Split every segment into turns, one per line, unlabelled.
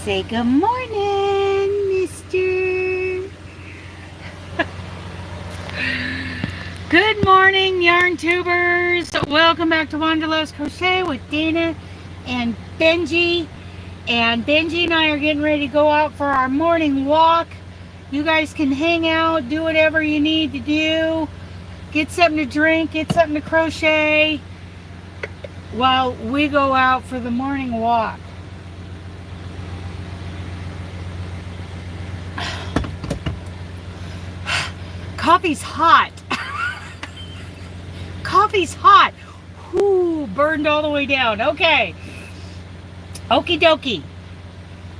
Say good morning, mister. Good morning, yarn tubers. Welcome back to Wanderlust Crochet with Dana and Benji. And Benji and I are getting ready to go out for our morning walk. You guys can hang out, do whatever you need to do. Get something to drink, get something to crochet while we go out for the morning walk. Coffee's hot. Coffee's hot. Whoo, burned all the way down. Okay. Okie dokie.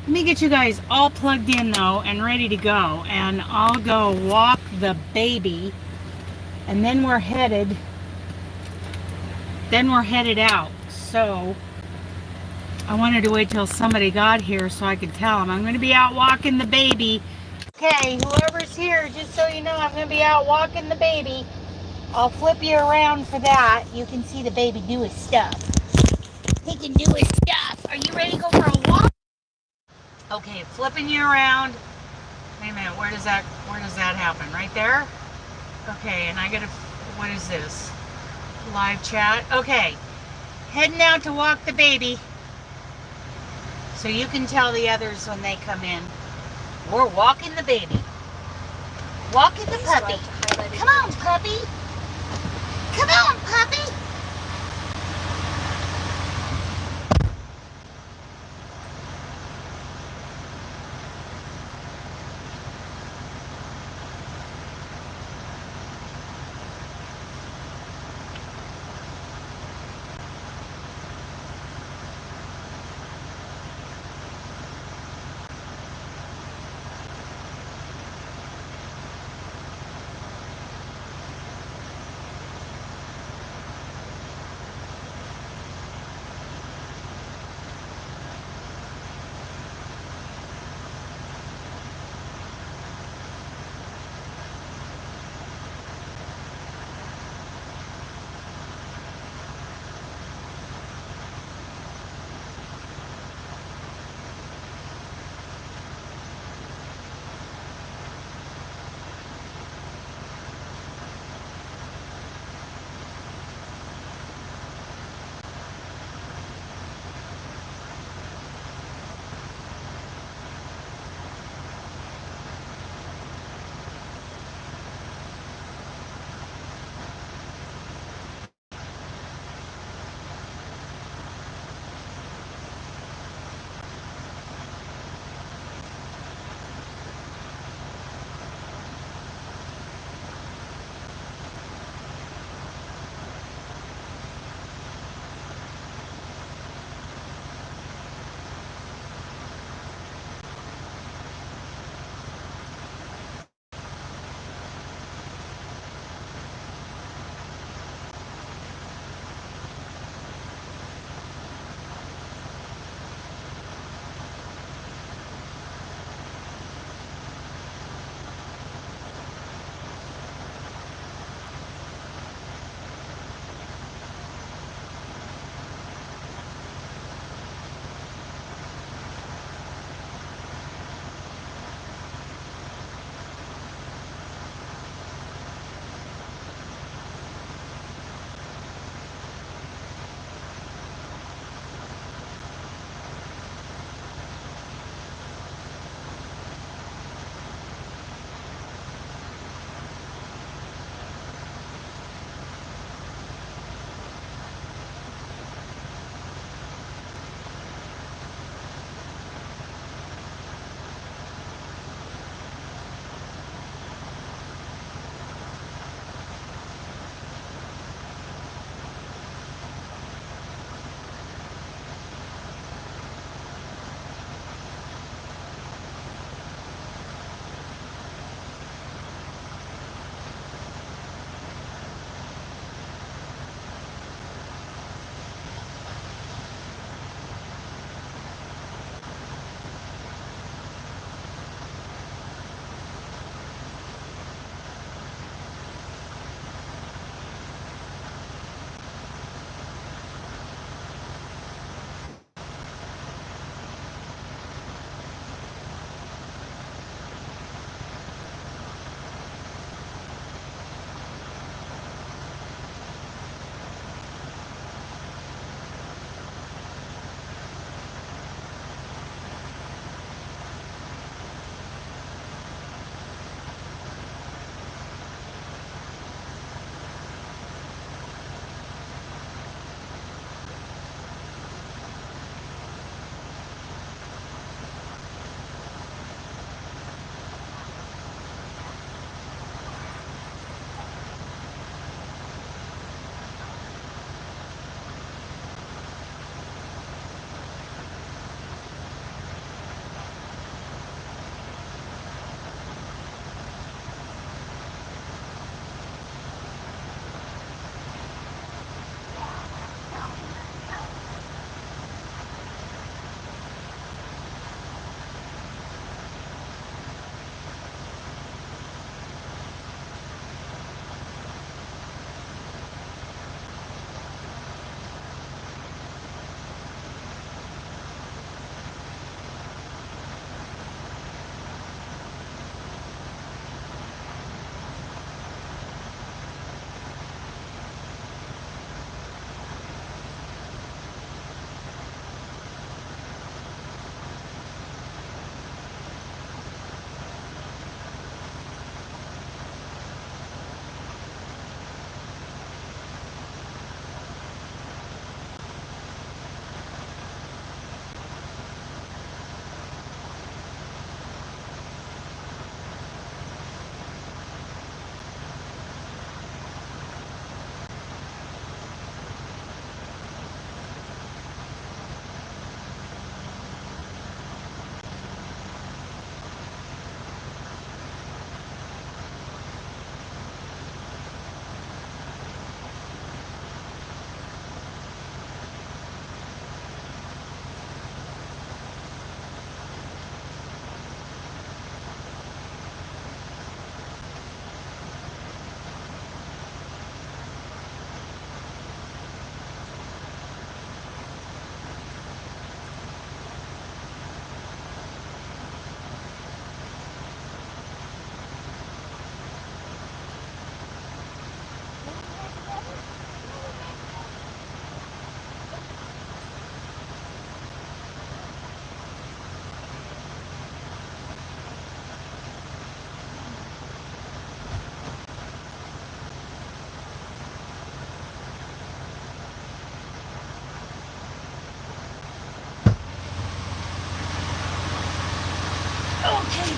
Let me get you guys all plugged in though and ready to go. And I'll go walk the baby. And then we're headed out. So I wanted to wait till somebody got here so I could tell them I'm going to be out walking the baby. Okay, whoever's here, just so you know, I'm going to be out walking the baby. I'll flip you around for that. You can see the baby do his stuff. He can do his stuff. Are you ready to go for a walk? Okay, flipping you around. Wait a minute, where does that happen? Right there? Okay, and I gotta, what is this? Live chat? Okay, heading out to walk the baby. So you can tell the others when they come in. We're walking the baby. Walking the puppy. Come on, puppy. Come on, puppy.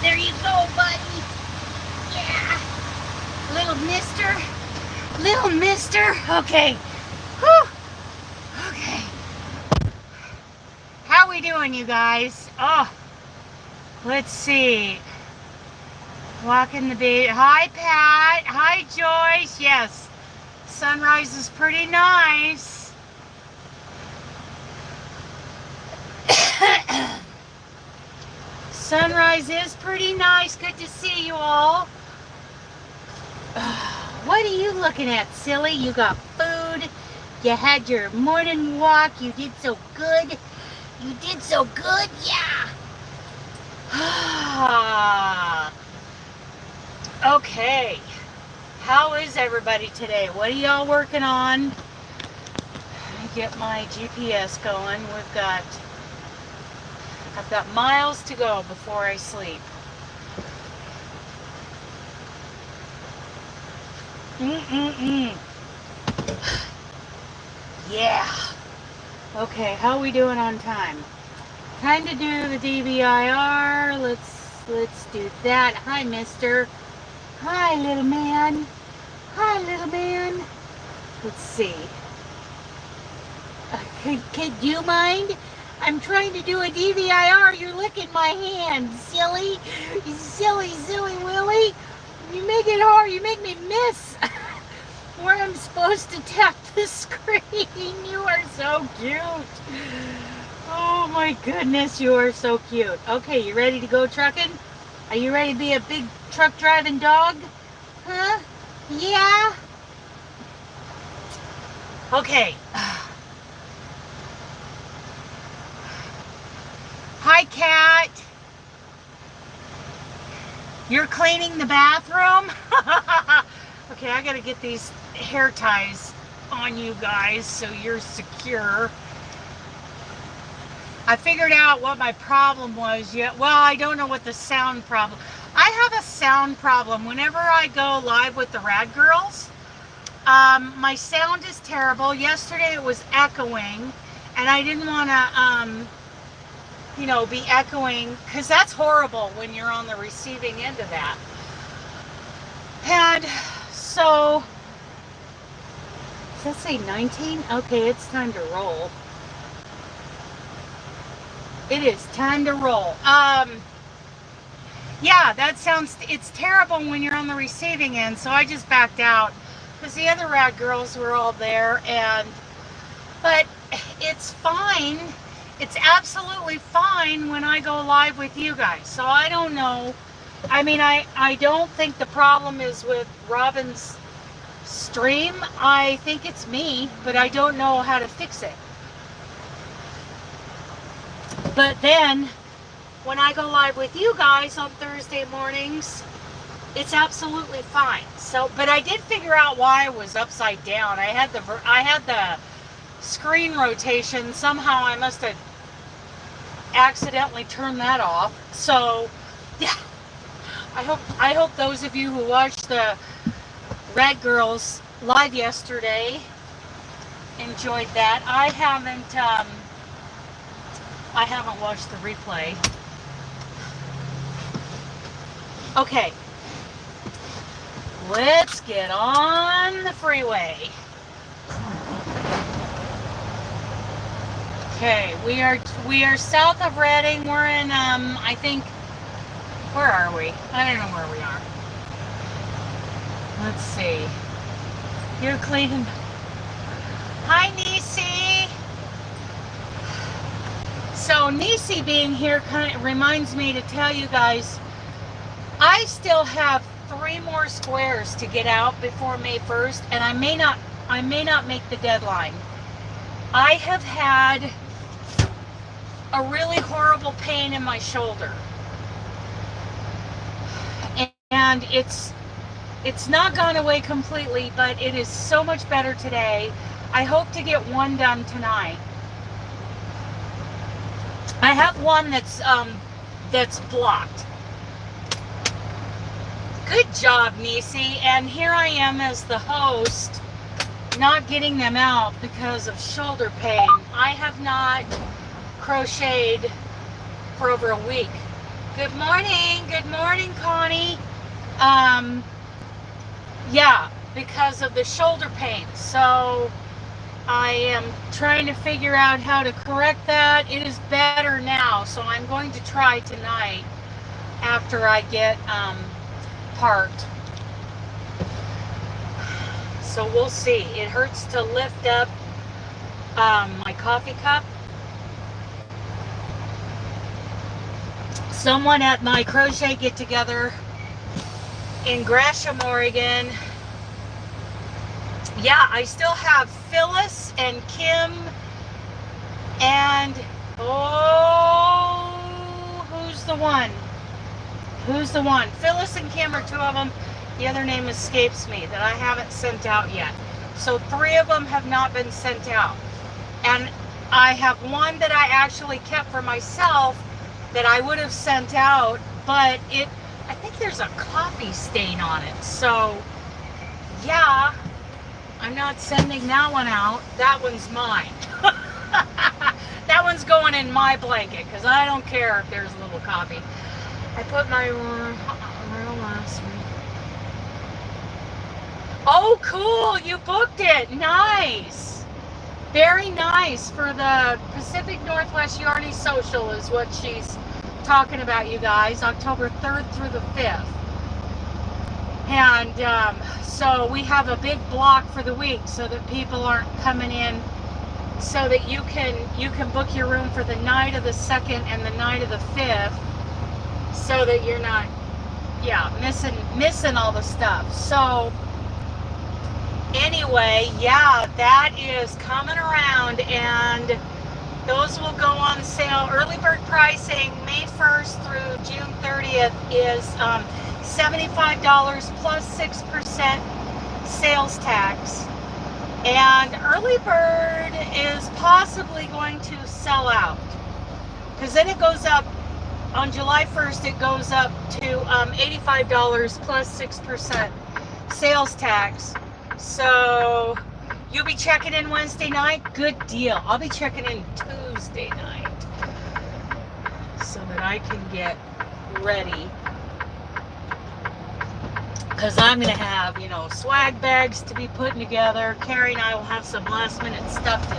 There you go, buddy. Yeah. Little mister. Little mister. Okay. Whew. Okay. How we doing, you guys? Oh, let's see. Walking the baby. Hi, Pat. Hi, Joyce. Yes. Sunrise is pretty nice. Sunrise is pretty nice. Good to see you all. What are you looking at, silly? You got food. You had your morning walk. You did so good. You did so good. Yeah. Okay. How is everybody today? What are y'all working on? Let me get my GPS going. I've got miles to go before I sleep. Yeah. Okay, how are we doing on time? Time to do the DVIR. Let's do that. Hi, mister. Hi, little man. Hi, little man. Let's see. Could you mind? I'm trying to do a DVIR. You're licking my hand, silly. You silly Willy. You make it hard. You make me miss where I'm supposed to tap the screen. You are so cute. Oh my goodness, you are so cute. Okay, you ready to go trucking? Are you ready to be a big truck driving dog? Huh? Yeah? Okay. Hi, Cat. You're cleaning the bathroom? Okay, I gotta get these hair ties on you guys so you're secure. I figured out what my problem was yet. Well, I don't know what the sound problem. I have a sound problem whenever I go live with the Rad Girls. My sound is terrible. Yesterday it was echoing, and I didn't want to, be echoing, because that's horrible when you're on the receiving end of that. And so, does that say 19? Okay, it's time to roll. It is time to roll. Yeah, it's terrible when you're on the receiving end, so I just backed out because the other Rad Girls were all there, but it's fine. It's absolutely fine when I go live with you guys. So I don't know. I mean, I don't think the problem is with Robin's stream. I think it's me, but I don't know how to fix it. But then, when I go live with you guys on Thursday mornings, it's absolutely fine. So, but I did figure out why I was upside down. I had the screen rotation. Somehow I must have accidentally turned that off. So, yeah. I hope those of you who watched the Red Girls live yesterday enjoyed that. I haven't watched the replay. Okay. Let's get on the freeway. Okay, we are south of Reading. We're in I think, where are we? I don't know where we are. Let's see. You're cleaning. Hi, Nisi. So Nisi being here kind of reminds me to tell you guys, I still have 3 more squares to get out before May 1st, and I may not make the deadline. I have had a really horrible pain in my shoulder, and it's not gone away completely, but it is so much better today. I hope to get one done tonight. I have one that's blocked. Good job, Nisi. And here I am as the host, not getting them out because of shoulder pain. I have not crocheted for over a week Good morning, Connie. Yeah, because of the shoulder pain. So I am trying to figure out how to correct that. It is better now, so I'm going to try tonight after I get parked. So we'll see. It hurts to lift up my coffee cup. Someone at my crochet get-together in Gresham, Oregon. Yeah, I still have Phyllis and Kim and, oh, who's the one? Phyllis and Kim are two of them. The other name escapes me that I haven't sent out yet. So 3 of them have not been sent out. And I have one that I actually kept for myself that I would have sent out, but I think there's a coffee stain on it. So yeah, I'm not sending that one out. That one's mine. That one's going in my blanket because I don't care if there's a little coffee. I put my last one. Oh, cool! You booked it. Nice. Very nice for the Pacific Northwest Yarny Social is what she's talking about, you guys. October 3rd through the 5th. And so we have a big block for the week so that people aren't coming in, so that you can book your room for the night of the 2nd and the night of the 5th, so that you're not, yeah, missing all the stuff. So anyway, yeah, that is coming around, and those will go on sale. Early bird pricing May 1st through June 30th is $75 plus 6% sales tax. And early bird is possibly going to sell out, because then it goes up on July 1st, it goes up to $85 plus 6% sales tax. So you'll be checking in Wednesday night? Good deal. I'll be checking in Tuesday night so that I can get ready. Because I'm going to have, swag bags to be putting together. Carrie and I will have some last minute stuff to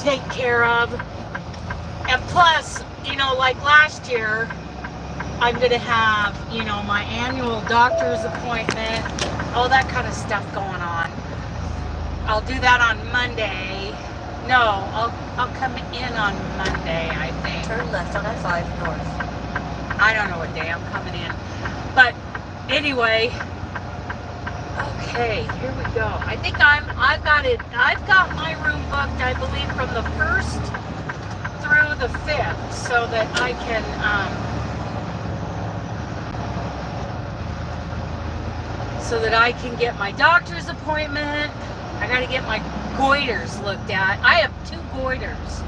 take care of. And plus, like last year, I'm going to have, my annual doctor's appointment, all that kind of stuff going on. I'll do that on Monday. No, I'll come in on Monday, I think.
Turn left on I-5 north.
I don't know what day I'm coming in. But anyway, okay, here we go. I think I've got my room booked, I believe, from the 1st through the 5th, so that I can get my doctor's appointment. I got to get my goiters looked at. I have 2 goiters.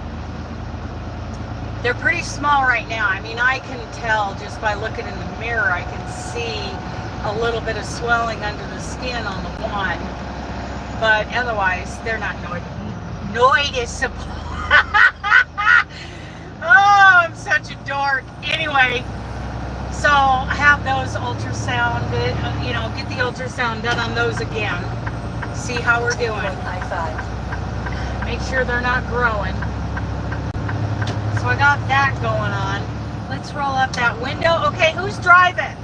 They're pretty small right now. I mean, I can tell just by looking in the mirror, I can see a little bit of swelling under the skin on the one. But otherwise, they're not noticeable. Oh, I'm such a dork. Anyway, so I have those ultrasound, get the ultrasound done on those again. See how we're doing.
I-5.
Make sure they're not growing. So I got that going on. Let's roll up that window. Okay, who's driving?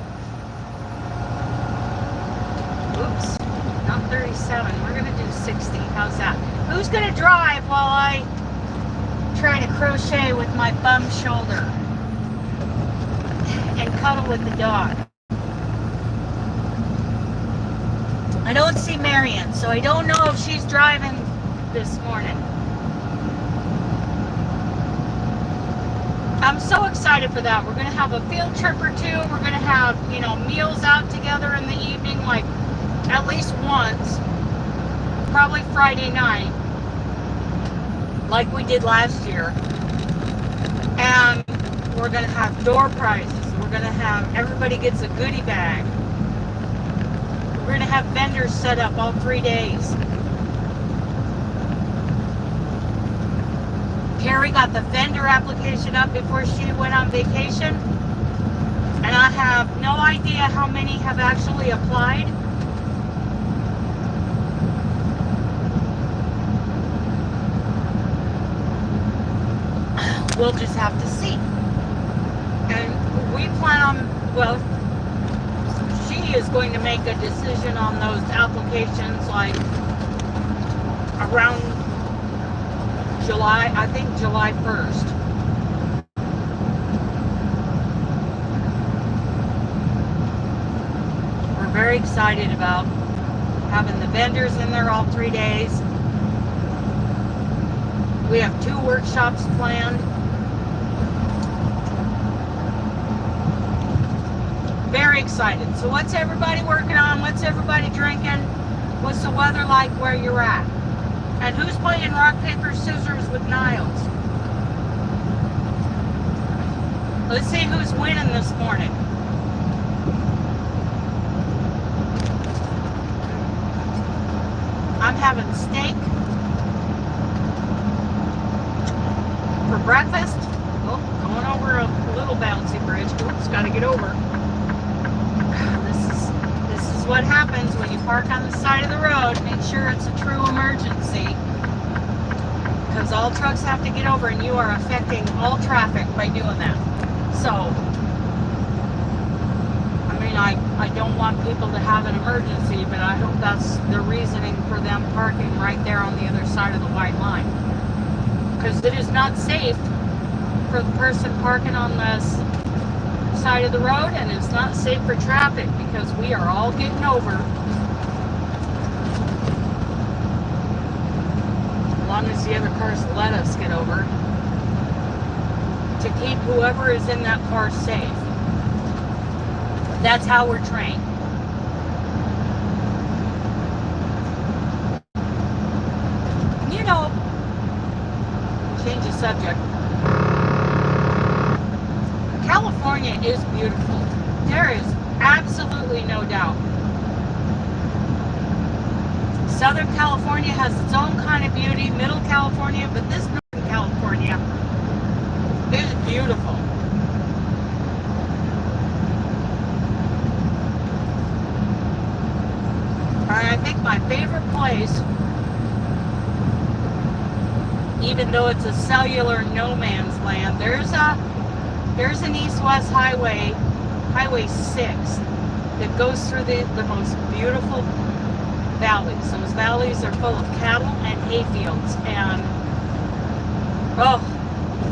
Oops, not 37. We're going to do 60. How's that? Who's going to drive while I try to crochet with my bum shoulder and cuddle with the dog? I don't see Marion, so I don't know if she's driving this morning. I'm so excited for that. We're going to have a field trip or 2. We're going to have, meals out together in the evening, like at least once. Probably Friday night, like we did last year. And we're going to have door prizes. We're going to have, everybody gets a goodie bag. We're going to have vendors set up all 3 days. Carrie got the vendor application up before she went on vacation. And I have no idea how many have actually applied. We'll just have to see. And we plan on, well, she is going to make a decision on those applications like around July, I think July 1st. We're very excited about having the vendors in there all 3 days. We have 2 workshops planned. Very excited. So what's everybody working on? What's everybody drinking? What's the weather like where you're at? And who's playing rock, paper, scissors with Niles? Let's see who's winning this morning. I'm having steak for breakfast. Oh, going over a little bouncy bridge. Oops, got to get over. This is what happens when you park on the side of the road. Make sure it's a true emergency, because all trucks have to get over, and you are affecting all traffic by doing that. So, I mean, I don't want people to have an emergency, but I hope that's the reasoning for them parking right there on the other side of the white line. Because it is not safe for the person parking on this side of the road, and it's not safe for traffic because we are all getting over. As long as the other cars let us get over, to keep whoever is in that car safe. That's how we're trained. You know, change the subject. California is beautiful. There is absolutely no doubt. Southern California has its own kind of beauty, Middle California, but this Northern California is beautiful. And I think my favorite place, even though it's a cellular no man's land, there's an east-west highway, Highway 6, that goes through the most beautiful valleys. Those valleys are full of cattle and hay fields, and oh,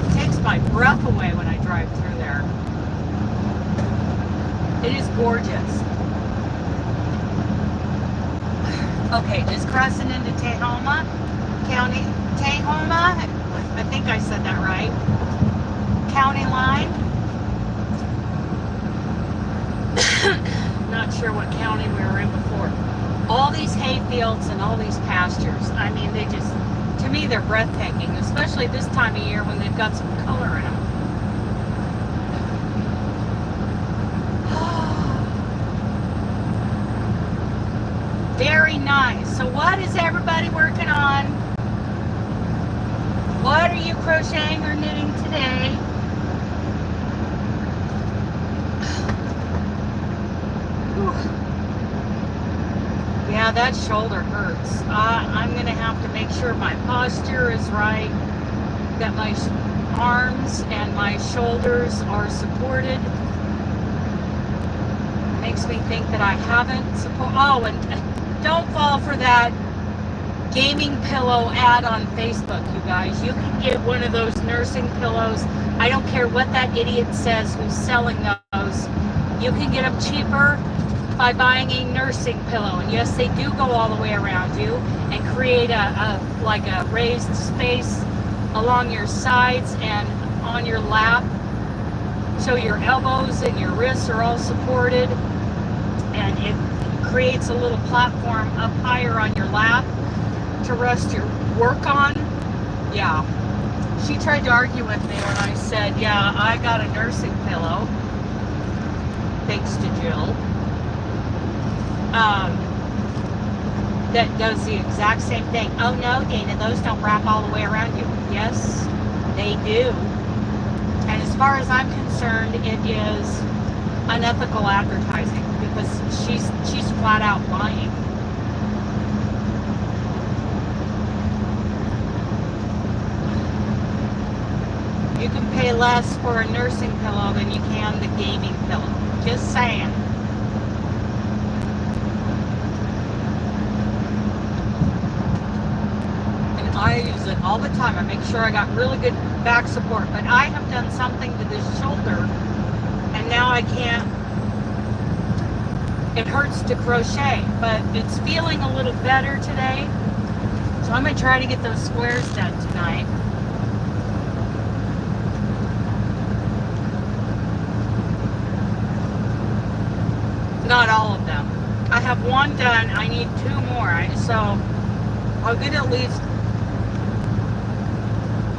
it takes my breath away when I drive through there. It is gorgeous. Okay, just crossing into Tahoma County. Tahoma, I think I said that right. County line. Not sure what county we were in before. All these hay fields and all these pastures. I mean, they just, to me, they're breathtaking, especially this time of year when they've got some color in them. Very nice. So what is everybody working on? What are you crocheting or knitting today? Yeah, that shoulder hurts. I'm going to have to make sure my posture is right, that my arms and my shoulders are supported. Makes me think that I haven't supported. Oh, and don't fall for that gaming pillow ad on Facebook, you guys. You can get one of those nursing pillows. I don't care what that idiot says who's selling those. You can get them cheaper by buying a nursing pillow. And yes, they do go all the way around you and create like a raised space along your sides and on your lap, so your elbows and your wrists are all supported, and it creates a little platform up higher on your lap to rest your work on. Yeah, she tried to argue with me when I said, yeah, I got a nursing pillow, thanks to Jill, that does the exact same thing. Oh no, Dana, those don't wrap all the way around you. Yes, they do. And as far as I'm concerned, it is unethical advertising because she's flat out lying. You can pay less for a nursing pillow than you can the gaming pillow. Just saying. And I use it all the time. I make sure I got really good back support. But I have done something to this shoulder, and now I can't. It hurts to crochet, but it's feeling a little better today. So I'm going to try to get those squares done tonight. Not all of them. I have one done. I need 2 more. So I'll get at least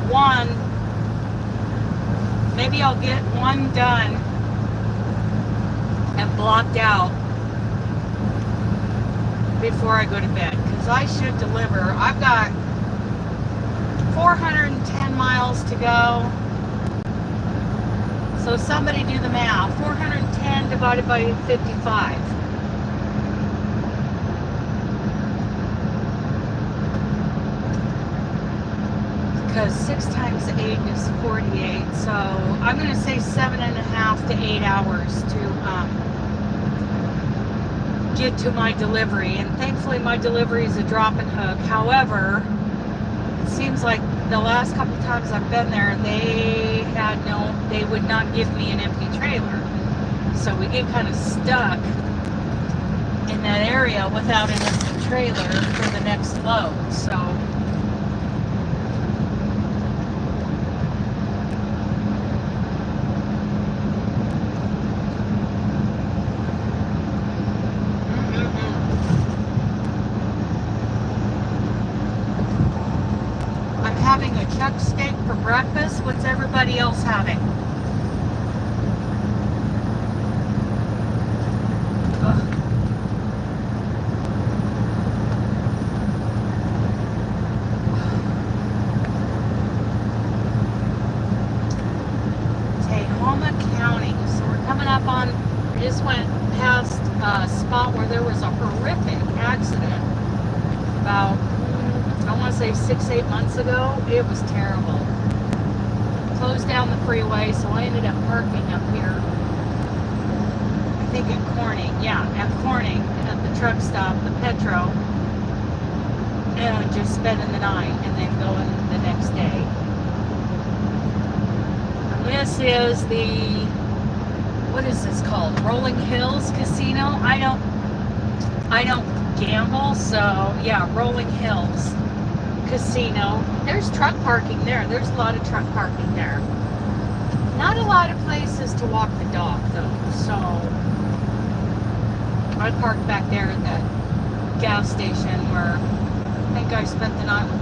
one. Maybe I'll get one done and blocked out before I go to bed. Because I should deliver. I've got 410 miles to go. So somebody do the math. 410 divided by 55. Because 6 times 8 is 48. So I'm going to say 7.5 to 8 hours to get to my delivery. And thankfully my delivery is a drop and hook. However, it seems like the last couple times I've been there, they would not give me an empty trailer. So we get kind of stuck in that area without an empty trailer for the next load. So I'm having a chuck steak for breakfast. What's everybody else having? Just went past a spot where there was a horrific accident about, I want to say 6-8 months ago. It was terrible. Closed down the freeway, so I ended up parking up here. I think at Corning. Yeah, at Corning, at the truck stop, the Petro. And just spending the night and then going the next day. And this is the, what is this called? Rolling Hills Casino. I don't gamble, so yeah, Rolling Hills Casino. There's truck parking there. There's a lot of truck parking there. Not a lot of places to walk the dog though, so I parked back there at that gas station where I think I spent the night with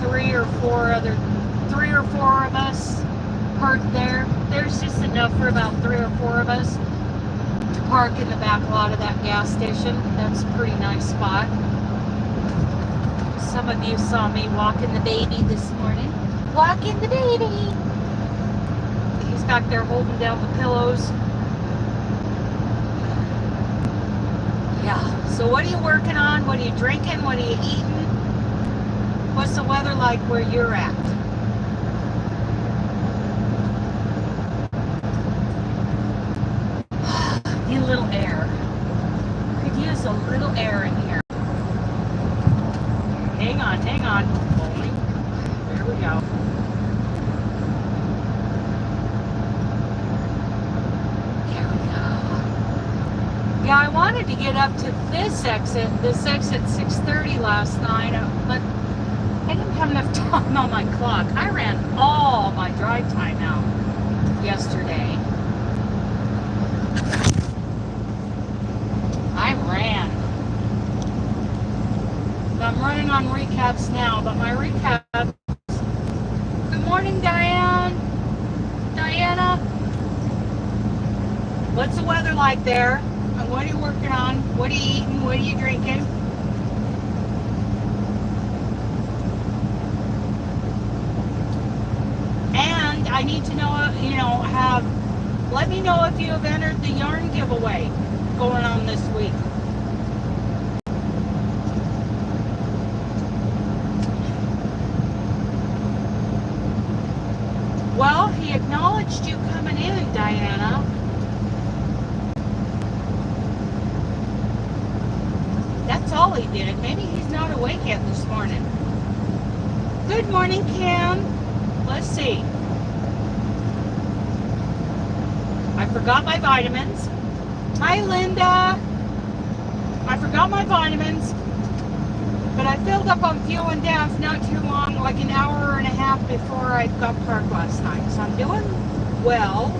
3 or 4 of us parked there. There's just enough for about 3 or 4 of us to park in the back lot of that gas station. That's a pretty nice spot. Some of you saw me walking the baby this morning. Walking the baby! He's back there holding down the pillows. Yeah, so what are you working on? What are you drinking? What are you eating? What's the weather like where you're at? Need a little air. Could use a little air in here. Hang on, hang on. Holding. There we go. There we go. Yeah, I wanted to get up to this exit 6:30 last night, but I didn't have enough time on my clock. I ran all my drive time out yesterday. I'm running on recaps now, but my recaps. Good morning, Diana. What's the weather like there? And what are you working on? What are you eating? What are you drinking? And I need to know, have let me know if you have entered the yarn giveaway going on this week. Well, he acknowledged you coming in, Diana. That's all he did. Maybe he's not awake yet this morning. Good morning, Cam. Let's see. I forgot my vitamins. Hi, Linda. I forgot my vitamins, but I filled up on fuel and gas not too long, like an hour and a half before I got parked last night. So I'm doing well.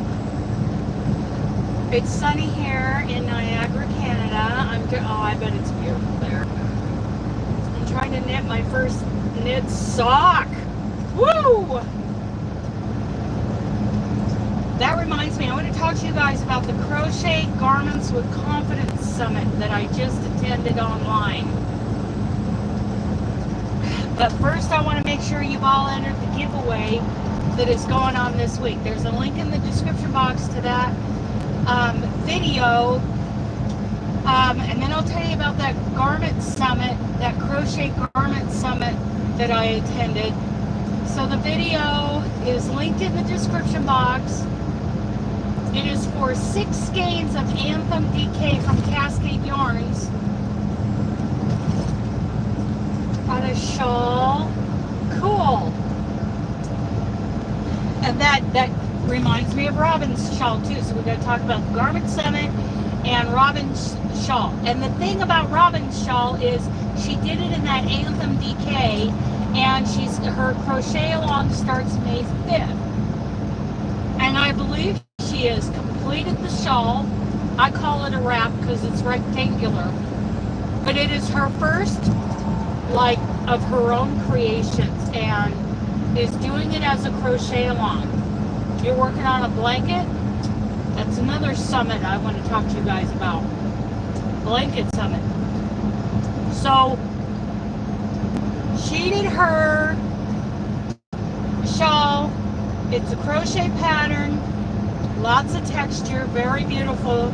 It's sunny here in Niagara, Canada. Oh, I bet it's beautiful there. I'm trying to knit my first knit sock. Woo! That reminds me, I want to talk to you guys about the Crochet Garments with Confidence Summit that I just attended online. But first I want to make sure you've all entered the giveaway that is going on this week. There's a link in the description box to that video. And then I'll tell you about that garment summit, that Crochet Garment Summit that I attended. So the video is linked in the description box. It is for 6 skeins of Anthem DK from Cascade Yarns. On a shawl. Cool. And that reminds me of Robin's shawl too. So we're going to talk about the Garment Summit and Robin's shawl. And the thing about Robin's shawl is she did it in that Anthem DK, and her crochet along starts May 5th. And I believe she has completed the shawl. I call it a wrap because it's rectangular. But it is her first, like, of her own creations, and is doing it as a crochet along. You're working on a blanket? That's another summit I want to talk to you guys about. Blanket summit. So, she did her shawl. It's a crochet pattern. Lots of texture, very beautiful.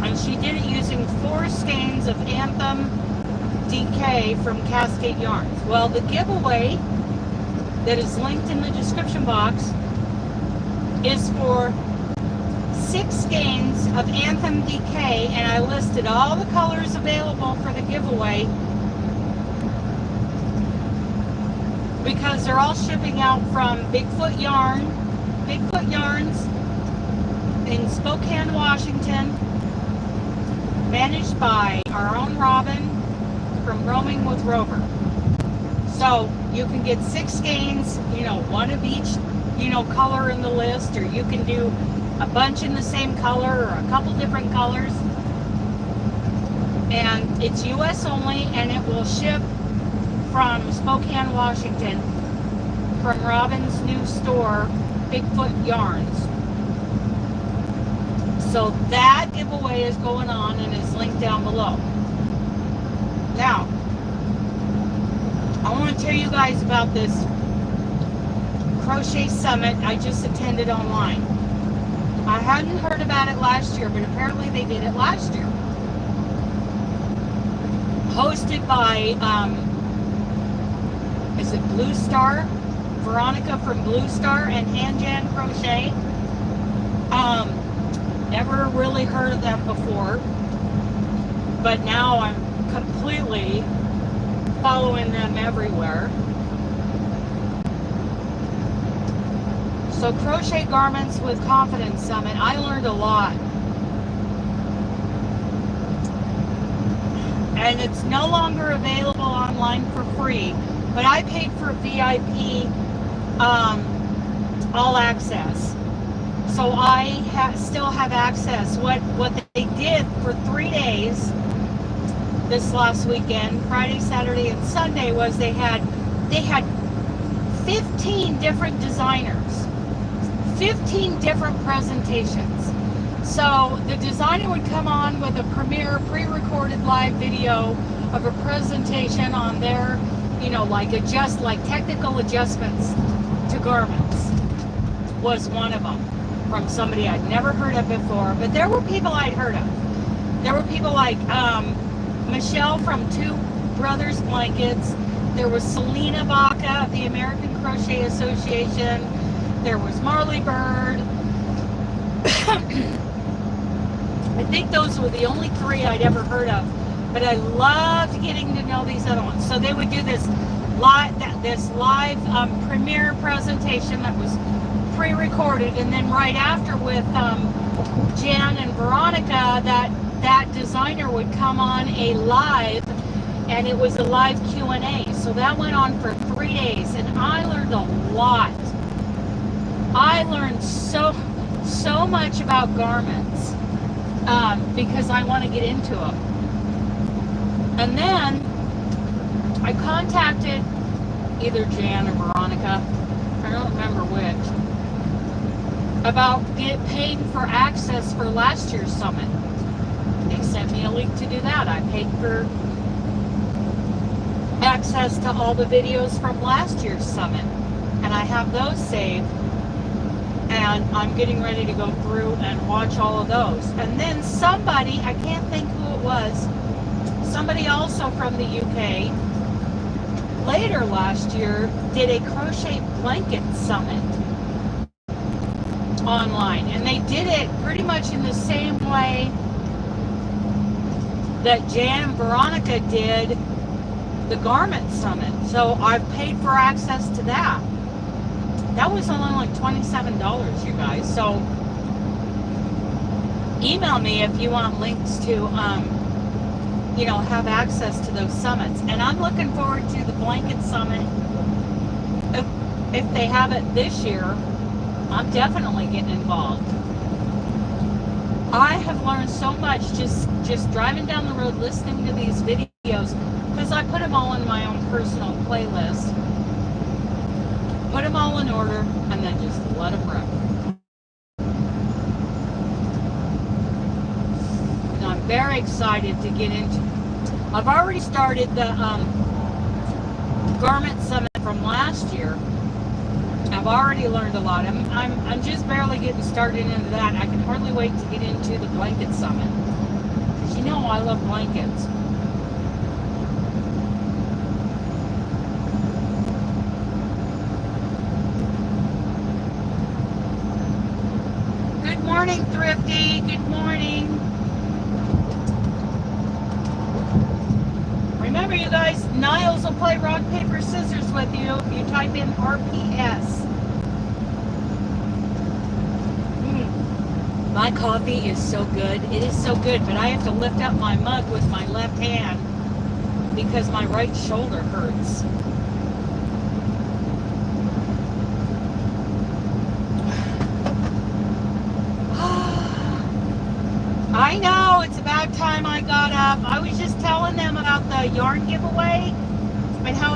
And she did it using 4 skeins of Anthem DK from Cascade Yarns. Well, the giveaway that is linked in the description box is for 6 skeins of Anthem DK, and I listed all the colors available for the giveaway because they're all shipping out from Bigfoot Yarns in Spokane, Washington, managed by our own Robin from Roaming with Rover. So you can get 6 skeins, one of each, color in the list, or you can do a bunch in the same color or a couple different colors. And it's US only, and it will ship from Spokane, Washington, from Robin's new store, Bigfoot Yarns. So that giveaway is going on and is linked down below. Now, I want to tell you guys about this crochet summit I just attended online. I hadn't heard about it last year, but apparently they did it last year. Hosted by, is it Blue Star? Veronica from Blue Star and Hanjan Crochet. Never really heard of them before, but now I'm completely following them everywhere. So Crochet Garments with Confidence Summit, I learned a lot. And it's no longer available online for free, but I paid for VIP all access. So I still have access. What they did for 3 days this last weekend, Friday, Saturday, and Sunday, was they had 15 different designers, 15 different presentations. So the designer would come on with a premiere pre-recorded live video of a presentation on their, like technical adjustments to garments was one of them. from somebody I'd never heard of before, but there were people I'd heard of. There were people like Michelle from Two Brothers Blankets. There was Selena Baca of the American Crochet Association. There was Marley Bird. I think those were the only three I'd ever heard of, but I loved getting to know these other ones. So they would do this live premiere presentation that was pre-recorded, and then right after with Jan and Veronica, that designer would come on a live, and it was a live Q&A. So that went on for 3 days, and I learned a lot. I learned so much about garments because I want to get into them. And then I contacted either Jan or Veronica, I don't remember which, about paying for access for last year's summit. They sent me a link to do that. I paid for access to all the videos from last year's summit, and I have those saved, and I'm getting ready to go through and watch all of those. And then somebody, I can't think who it was, somebody also from the UK, later last year did a crochet blanket summit online, and they did it pretty much in the same way that Jan and Veronica did the garment summit. So I paid for access to that. That was only like $27, you guys. So email me if you want links to have access to those summits. And I'm looking forward to the blanket summit. If they have it this year, I'm definitely getting involved. I have learned so much just driving down the road listening to these videos, because I put them all in my own personal playlist, put them all in order, and then just let them rip. And I'm very excited to get into. I've already started the garment summit from last year. I've already learned a lot. I'm just barely getting started into that. I can hardly wait to get into the blanket summit, because you know I love blankets. Good morning, Thrifty. Good morning. Remember, you guys, Niles will play rock, paper, scissors with you if you type in RPS. My coffee is so good. It is so good, but I have to lift up my mug with my left hand because my right shoulder hurts. I know, it's about time I got up. I was just telling them about the yarn giveaway and how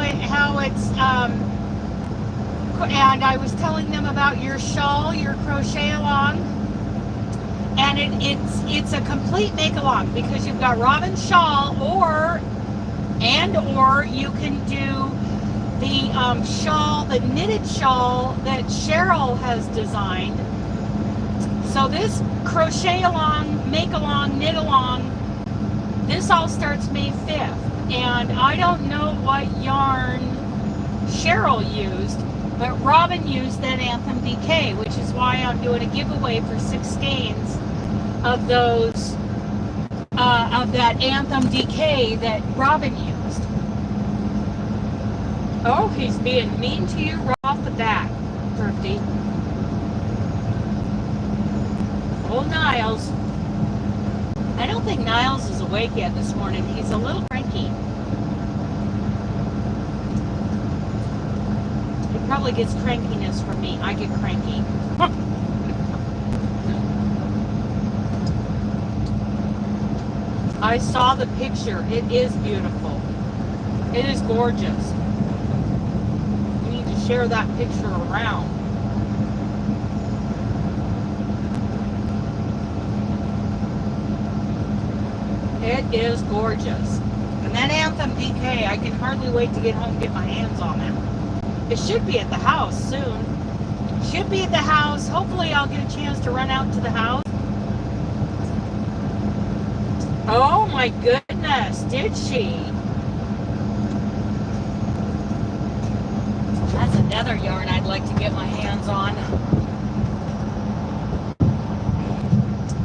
it's and I was telling them about your shawl, your crochet along, and it's a complete make along, because you've got Robin's shawl, or you can do the shawl, the knitted shawl that Cheryl has designed. So this crochet along, make along, knit along, this all starts May 5th. And I don't know what yarn Cheryl used, but Robin used that Anthem DK, which is why I'm doing a giveaway for 6 skeins of those, of that Anthem DK that Robin used. Oh, he's being mean to you right off the bat, Thrifty. Old Niles. I don't think Niles is awake yet this morning. He's a little cranky. He probably gets crankiness from me. I get cranky. I saw the picture. It is beautiful. It is gorgeous. We need to share that picture around. It is gorgeous. And that Anthem DK, I can hardly wait to get home and get my hands on it. It should be at the house soon. Should be at the house. Hopefully I'll get a chance to run out to the house. Oh my goodness, did she? That's another yarn I'd like to get my hands on.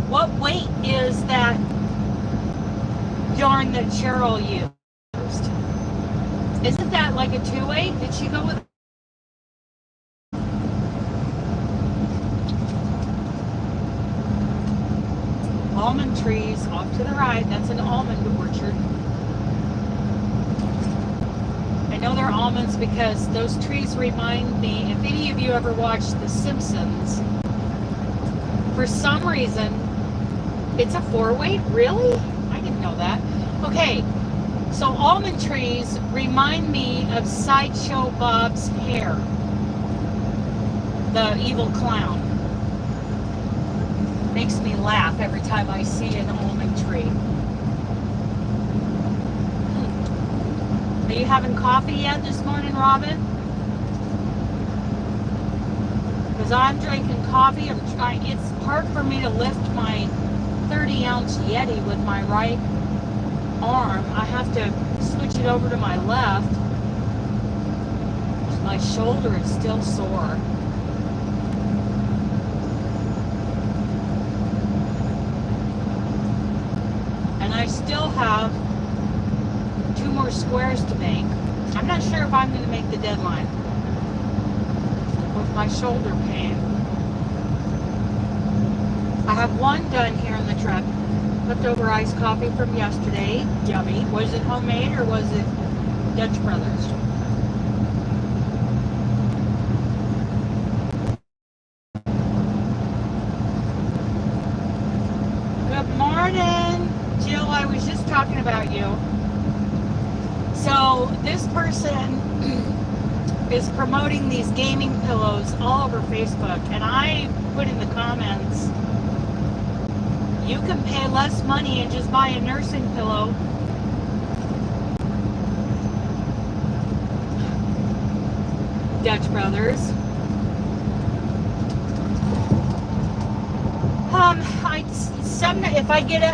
What weight is that yarn that Cheryl used? Isn't that like a 2/8? Did she go with? Almond trees off to the right. That's an almond orchard. I know they're almonds because those trees remind me, if any of you ever watched The Simpsons, for some reason, it's a 4-weight? Really? I didn't know that. Okay, so almond trees remind me of Sideshow Bob's hair, the evil clown. Makes me laugh every time I see an almond tree. Are you having coffee yet this morning, Robin? Because I'm drinking coffee. It's hard for me to lift my 30-ounce Yeti with my right arm. I have to switch it over to my left. My shoulder is still sore. And I still have 2 more squares to make. I'm not sure if I'm going to make the deadline with my shoulder pain. I have one done here in the truck. Leftover iced coffee from yesterday. Yummy. Was it homemade or was it Dutch Brothers? Good morning, Jill. I was just talking about you. So this person is promoting these gaming pillows all over Facebook, and I put in the comments, you can pay less money and just buy a nursing pillow. Dutch Brothers.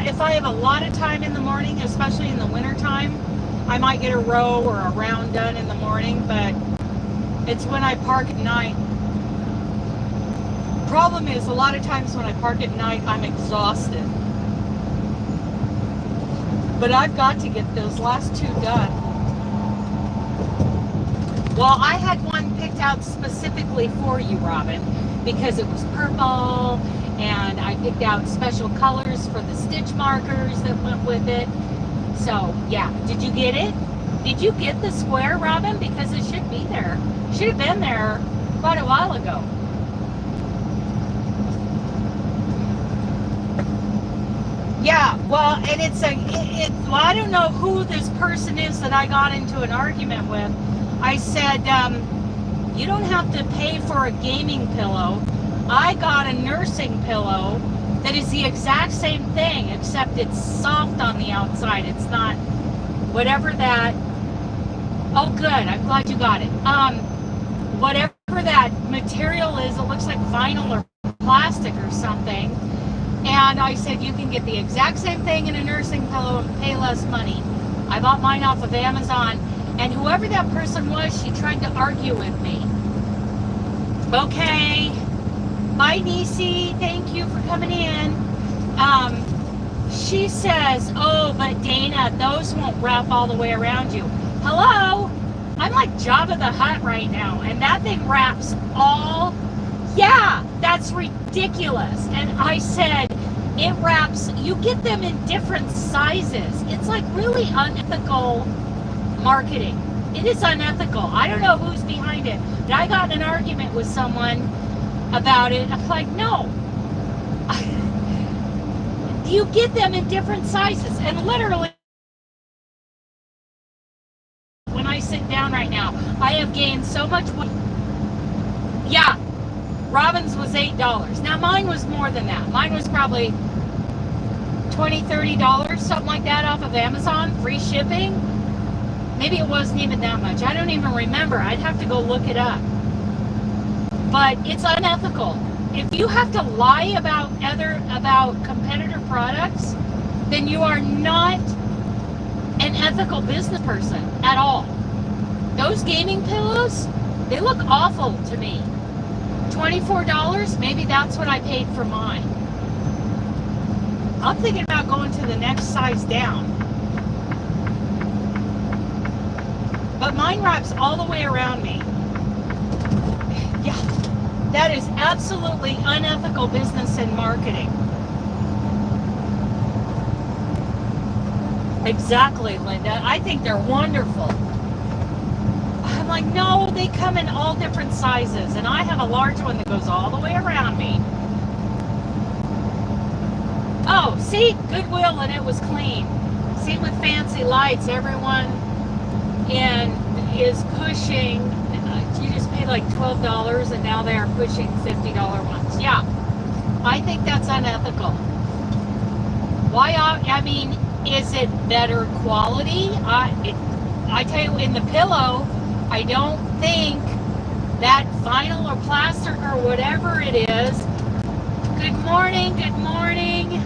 If I have a lot of time in the morning, especially in the winter time, I might get a row or a round done in the morning, but it's when I park at night. Problem is, a lot of times when I park at night, I'm exhausted. But I've got to get those last 2 done. Well, I had one picked out specifically for you, Robin, because it was purple, and I picked out special colors for the stitch markers that went with it. So, yeah. Did you get it? Did you get the square, Robin? Because it should be there. Should have been there quite a while ago. Yeah, well, and well, I don't know who this person is that I got into an argument with. I said, you don't have to pay for a gaming pillow. I got a nursing pillow that is the exact same thing, except it's soft on the outside. It's not whatever that, oh good, I'm glad you got it. Whatever that material is, it looks like vinyl or plastic or something. And I said, you can get the exact same thing in a nursing pillow and pay less money. I bought mine off of Amazon, and whoever that person was, she tried to argue with me. Okay. Bye, Niecy. Thank you for coming in. She says, oh, but Dana, those won't wrap all the way around you. Hello? I'm like Jabba the Hutt right now, and that thing wraps all... Yeah, that's ridiculous. And I said, it wraps... You get them in different sizes. It's like really unethical marketing. It is unethical. I don't know who's behind it, but I got in an argument with someone about it. I'm like, no. You get them in different sizes. And literally, when I sit down right now, I have gained so much weight. Yeah, Robin's was $8. Now mine was more than that. Mine was probably $20, $30, something like that off of Amazon, free shipping. Maybe it wasn't even that much. I don't even remember. I'd have to go look it up. but it's unethical. If you have to lie about competitor products, then you are not an ethical business person at all. Those gaming pillows, they look awful to me. $24, maybe that's what I paid for mine. I'm thinking about going to the next size down. But mine wraps all the way around me. Yeah, that is absolutely unethical business and marketing. Exactly, Linda. I think they're wonderful. I'm like, no, they come in all different sizes, and I have a large one that goes all the way around me. Oh, see? Goodwill, and it was clean. See, with fancy lights, everyone is pushing, you just paid like $12, and now they are pushing $50 ones. Yeah, I think that's unethical. Why, I mean, is it better quality? I tell you, in the pillow, I don't think that vinyl or plastic or whatever it is. Good morning, good morning.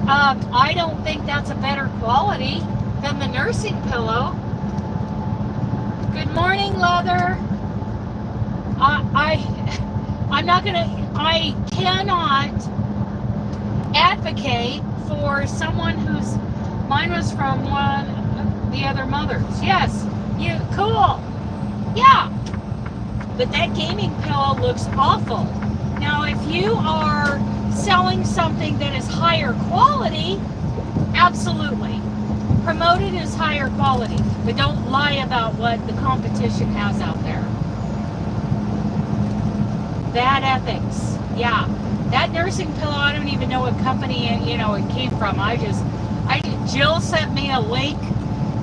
I don't think that's a better quality than the nursing pillow. Good morning, Leather. I cannot advocate for someone mine was from the other mothers. Yes, cool. Yeah, but that gaming pillow looks awful. Now, if you are selling something that is higher quality, absolutely. Promote it as higher quality, but don't lie about what the competition has out there. Bad ethics. Yeah. That nursing pillow, I don't even know what company it came from. Jill sent me a link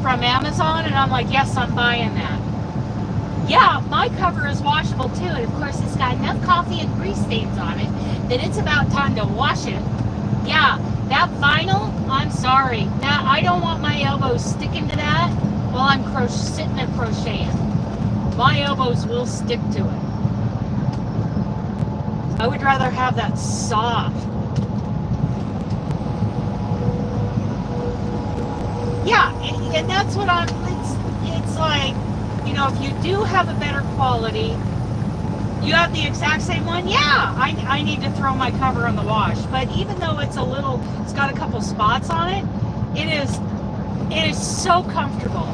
from Amazon, and I'm like, yes, I'm buying that. Yeah, my cover is washable too, and of course it's got enough coffee and grease stains on it that it's about time to wash it. Yeah, that vinyl, I'm sorry. Now, I don't want my elbows sticking to that while I'm sitting there crocheting. My elbows will stick to it. I would rather have that soft. Yeah, and that's what it's like, if you do have a better quality, you have the exact same one, yeah, I need to throw my cover in the wash. But even though it's got a couple spots on it, it is so comfortable.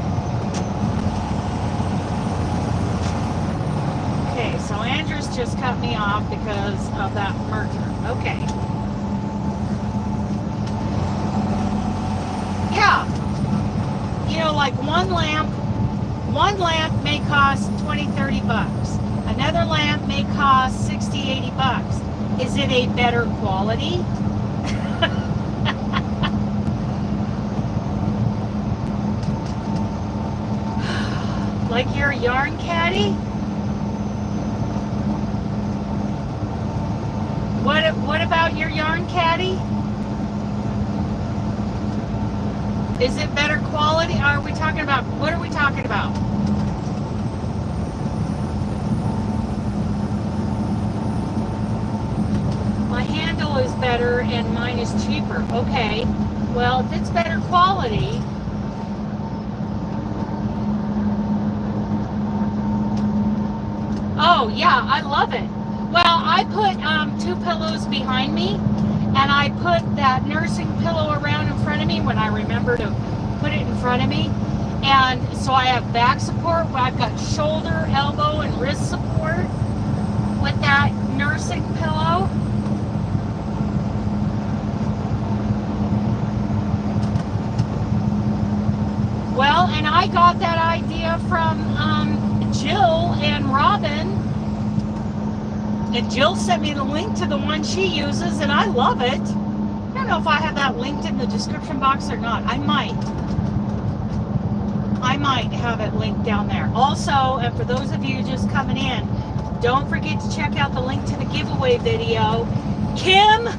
Okay, so Andrew's just cut me off because of that merger. Okay. Yeah. Like one lamp may cost $20-$30. Another lamp may cost $60-$80. Is it a better quality? Like your yarn caddy? What about your yarn caddy? Is it better quality? What are we talking about? My handle is better and mine is cheaper. Okay. Well, if it's better quality, oh yeah, I love it. Well, I put 2 pillows behind me, and I put that nursing pillow around in front of me when I remember to put it in front of me. And so I have back support, I've got shoulder, elbow, and wrist support with that nursing pillow. Well, and I got that idea from Jill and Robin. And Jill sent me the link to the one she uses, and I love it. I don't know if I have that linked in the description box or not. I might have it linked down there. Also, and for those of you just coming in, don't forget to check out the link to the giveaway video. Kim,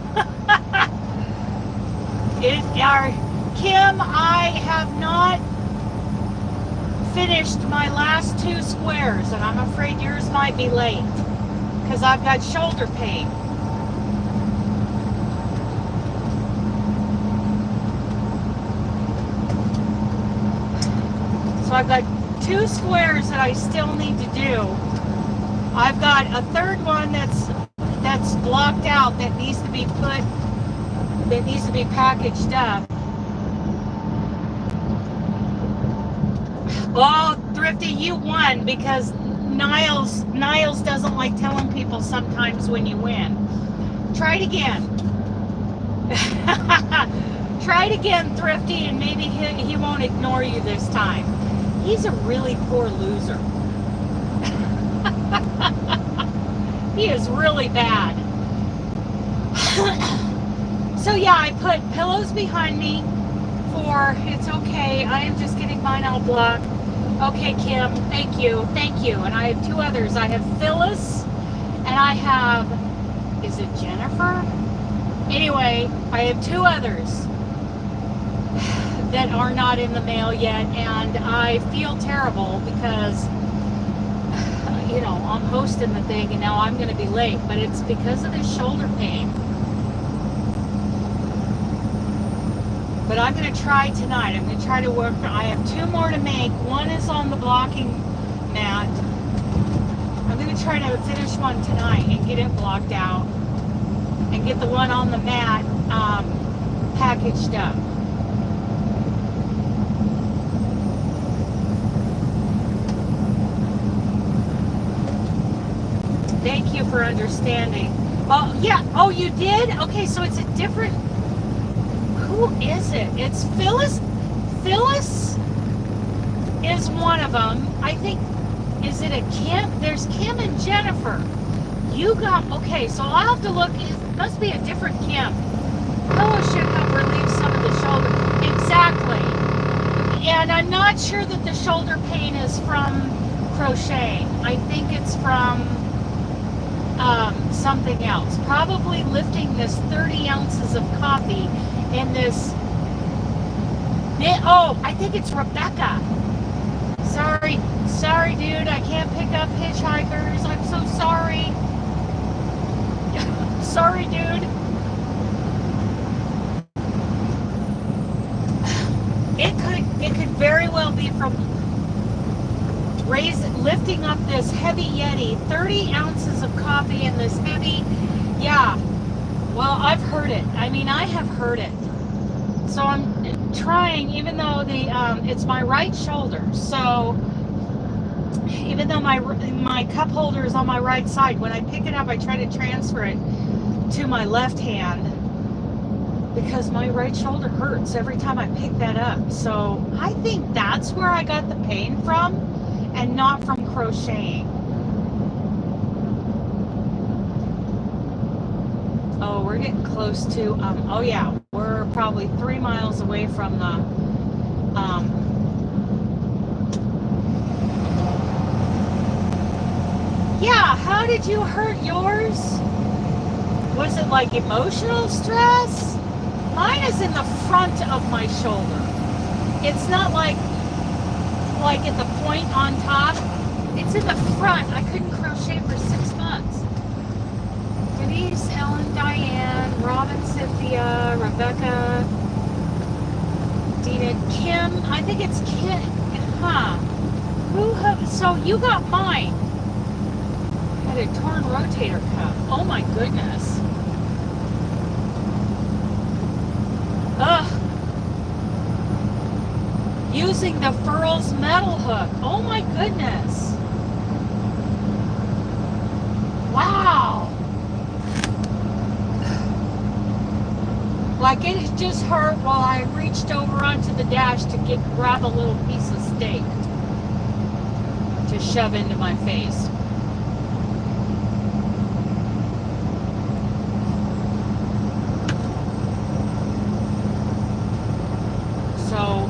Kim, I have not finished my last 2 squares, and I'm afraid yours might be late. because I've got shoulder pain. So I've got 2 squares that I still need to do. I've got a third one that's blocked out that needs to be packaged up. Oh, Thrifty, you won, because Niles doesn't like telling people sometimes when you win. Try it again. Try it again, Thrifty, and maybe he won't ignore you this time. He's a really poor loser. He is really bad. So yeah, I put pillows behind me for, it's okay, I am just getting mine all blocked. Okay, Kim, thank you. And I have 2 others. I have Phyllis, and I have, is it Jennifer? Anyway, I have 2 others that are not in the mail yet, and I feel terrible because, you know, I'm hosting the thing and now I'm going to be late, but it's because of this shoulder pain. But I'm going to try tonight. I'm going to try to work. I have 2 more to make. One is on the blocking mat. I'm going to try to finish one tonight and get it blocked out and get the one on the mat packaged up. Thank you for understanding. Oh, yeah. Oh, you did? Okay, so it's a different... Who is it? It's Phyllis. Phyllis is one of them. I think, is it a Kim? There's Kim and Jennifer. You got, okay, so I'll have to look. It must be a different Kim. Pillow should help relieve some of the shoulder. Exactly. And I'm not sure that the shoulder pain is from crochet. I think it's from something else. Probably lifting this 30 ounces of coffee in this, oh, I think it's Rebecca. Sorry dude, I can't pick up hitchhikers. I'm so sorry. Sorry dude. It could very well be from lifting up this heavy Yeti, 30 ounces of coffee in this heavy, yeah. Well, I've heard it. I mean, I have heard it. So I'm trying, even though it's my right shoulder. So even though my cup holder is on my right side, when I pick it up, I try to transfer it to my left hand because my right shoulder hurts every time I pick that up. So I think that's where I got the pain from and not from crocheting. Oh, we're getting close to, oh yeah, we're probably 3 miles away from the, yeah, how did you hurt yours? Was it like emotional stress? Mine is in the front of my shoulder. It's not like at the point on top. It's in the front. I couldn't crochet for 6 months. Denise, Ellen, Diane, Robin, Cynthia, Rebecca, Dina, Kim. I think it's Kim. Huh. So you got mine. I had a torn rotator cuff. Oh my goodness. Ugh. Using the Furls metal hook. Oh my goodness. Wow. Like it just hurt while I reached over onto the dash to grab a little piece of steak to shove into my face. So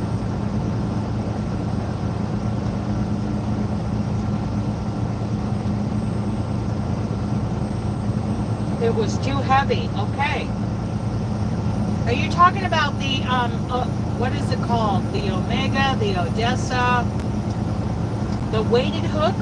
it was too heavy. Okay. Are you talking about the, what is it called? The Omega, the Odessa, the weighted hook?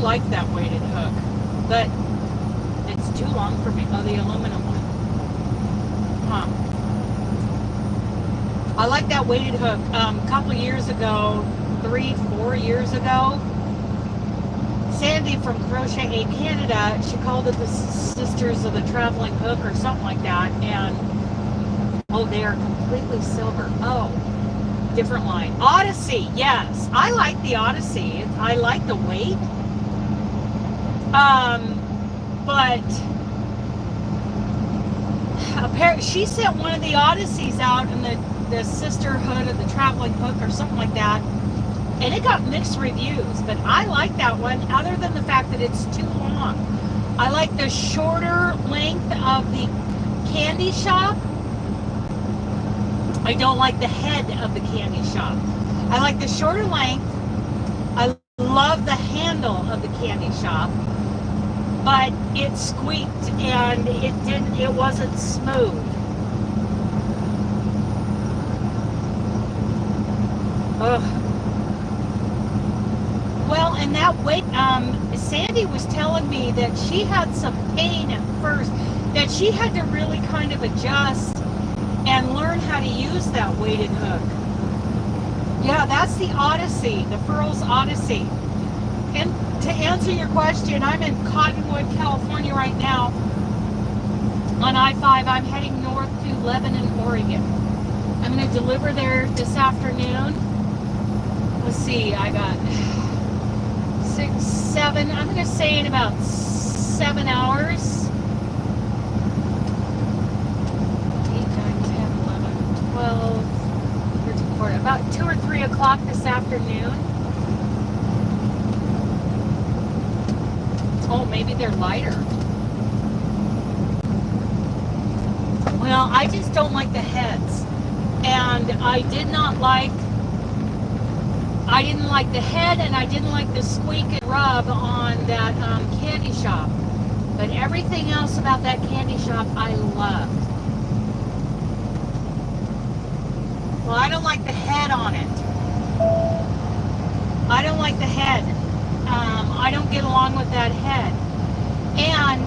like that weighted hook, but it's too long for me. Oh, the aluminum one. Huh. I like that weighted hook. A couple years ago, 3-4 years ago, Sandy from Crochet Canada, she called it the Sisters of the Traveling Hook or something like that, and oh, they are completely silver. Oh, different line. Odyssey, yes. I like the Odyssey. I like the weight. But apparently she sent one of the Odysseys out in the Sisterhood of the Traveling Hook or something like that, and it got mixed reviews, but I like that one other than the fact that it's too long. I like the shorter length of the Candy Shop. I don't like the head of the Candy Shop. I like the shorter length. I love the handle of the Candy Shop, but it squeaked and it wasn't smooth. Ugh. Well, and that weight, Sandy was telling me that she had some pain at first, that she had to really kind of adjust and learn how to use that weighted hook. Yeah, that's the Odyssey, the Furls Odyssey. And to answer your question, I'm in Cottonwood, California right now on I-5. I'm heading north to Lebanon, Oregon. I'm going to deliver there this afternoon. Let's see, I got 6, 7, I'm going to say in about 7 hours. 8, 9, 10, 11, 12, 13, 14, about 2 or 3 o'clock this afternoon. Oh, maybe they're lighter. Well, I just don't like the heads. And I didn't like the head, and I didn't like the squeak and rub on that Candy Shop. But everything else about that Candy Shop I loved. Well, I don't like the head on it. I don't like the head. I don't get along with that head. And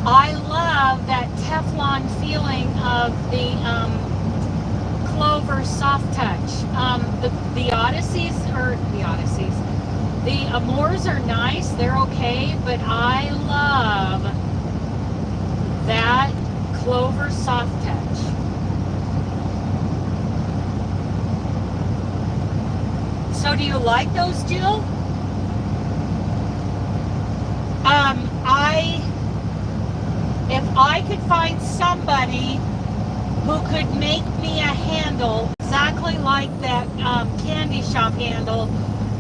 I love that Teflon feeling of the Clover SoftTouch. The Odysseys, the Amours are nice, they're okay, but I love that Clover SoftTouch. So do you like those, Jill? If I could find somebody who could make me a handle exactly like that Candy Shop handle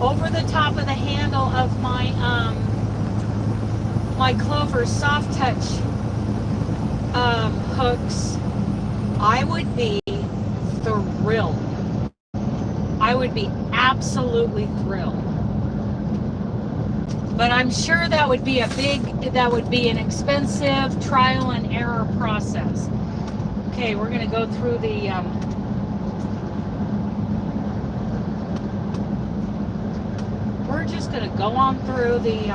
over the top of the handle of my my Clover SoftTouch hooks, I would be thrilled. I would be absolutely thrilled. But I'm sure that would be an expensive trial and error process. Okay, we're going to go through the we're just going to go on through the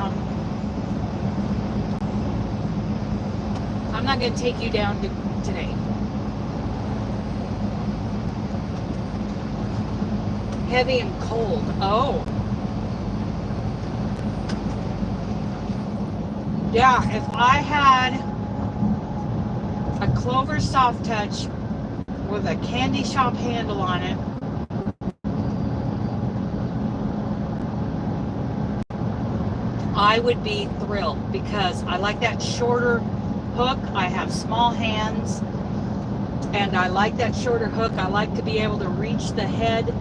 I'm not going to take you down today. Heavy and cold. Oh. Yeah, if I had a Clover SoftTouch with a Candy Shop handle on it, I would be thrilled because I like that shorter hook. I have small hands and I like that shorter hook. I like to be able to reach the head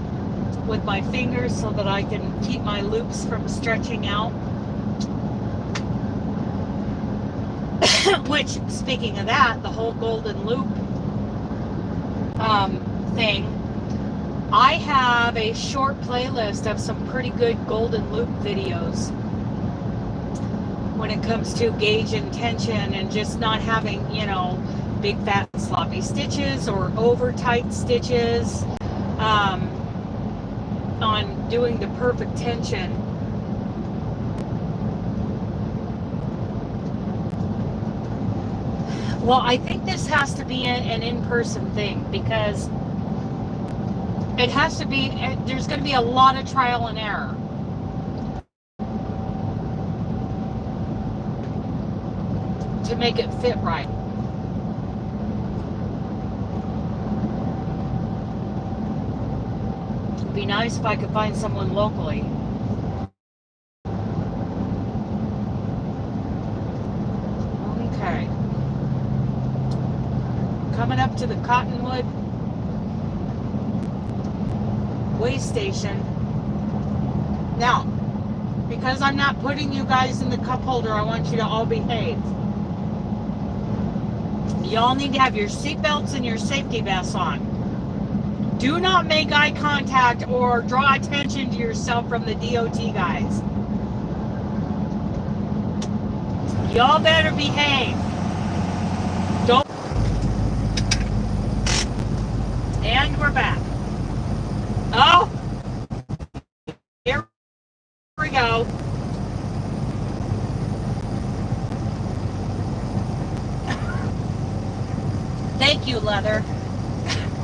with my fingers so that I can keep my loops from stretching out. Which, speaking of that, the whole golden loop thing, I have a short playlist of some pretty good golden loop videos when it comes to gauge and tension and just not having, you know, big fat sloppy stitches or over tight stitches, on doing the perfect tension. Well, I think this has to be an in-person thing because it has to be, there's going to be a lot of trial and error. To make it fit right. It'd be nice if I could find someone locally. Okay. Coming up to the Cottonwood way station. Now, because I'm not putting you guys in the cup holder, I want you to all behave. Y'all need to have your seatbelts and your safety vests on. Do not make eye contact or draw attention to yourself from the DOT guys. Y'all better behave. Don't. And we're back. Oh, here we go. Thank you, Leather.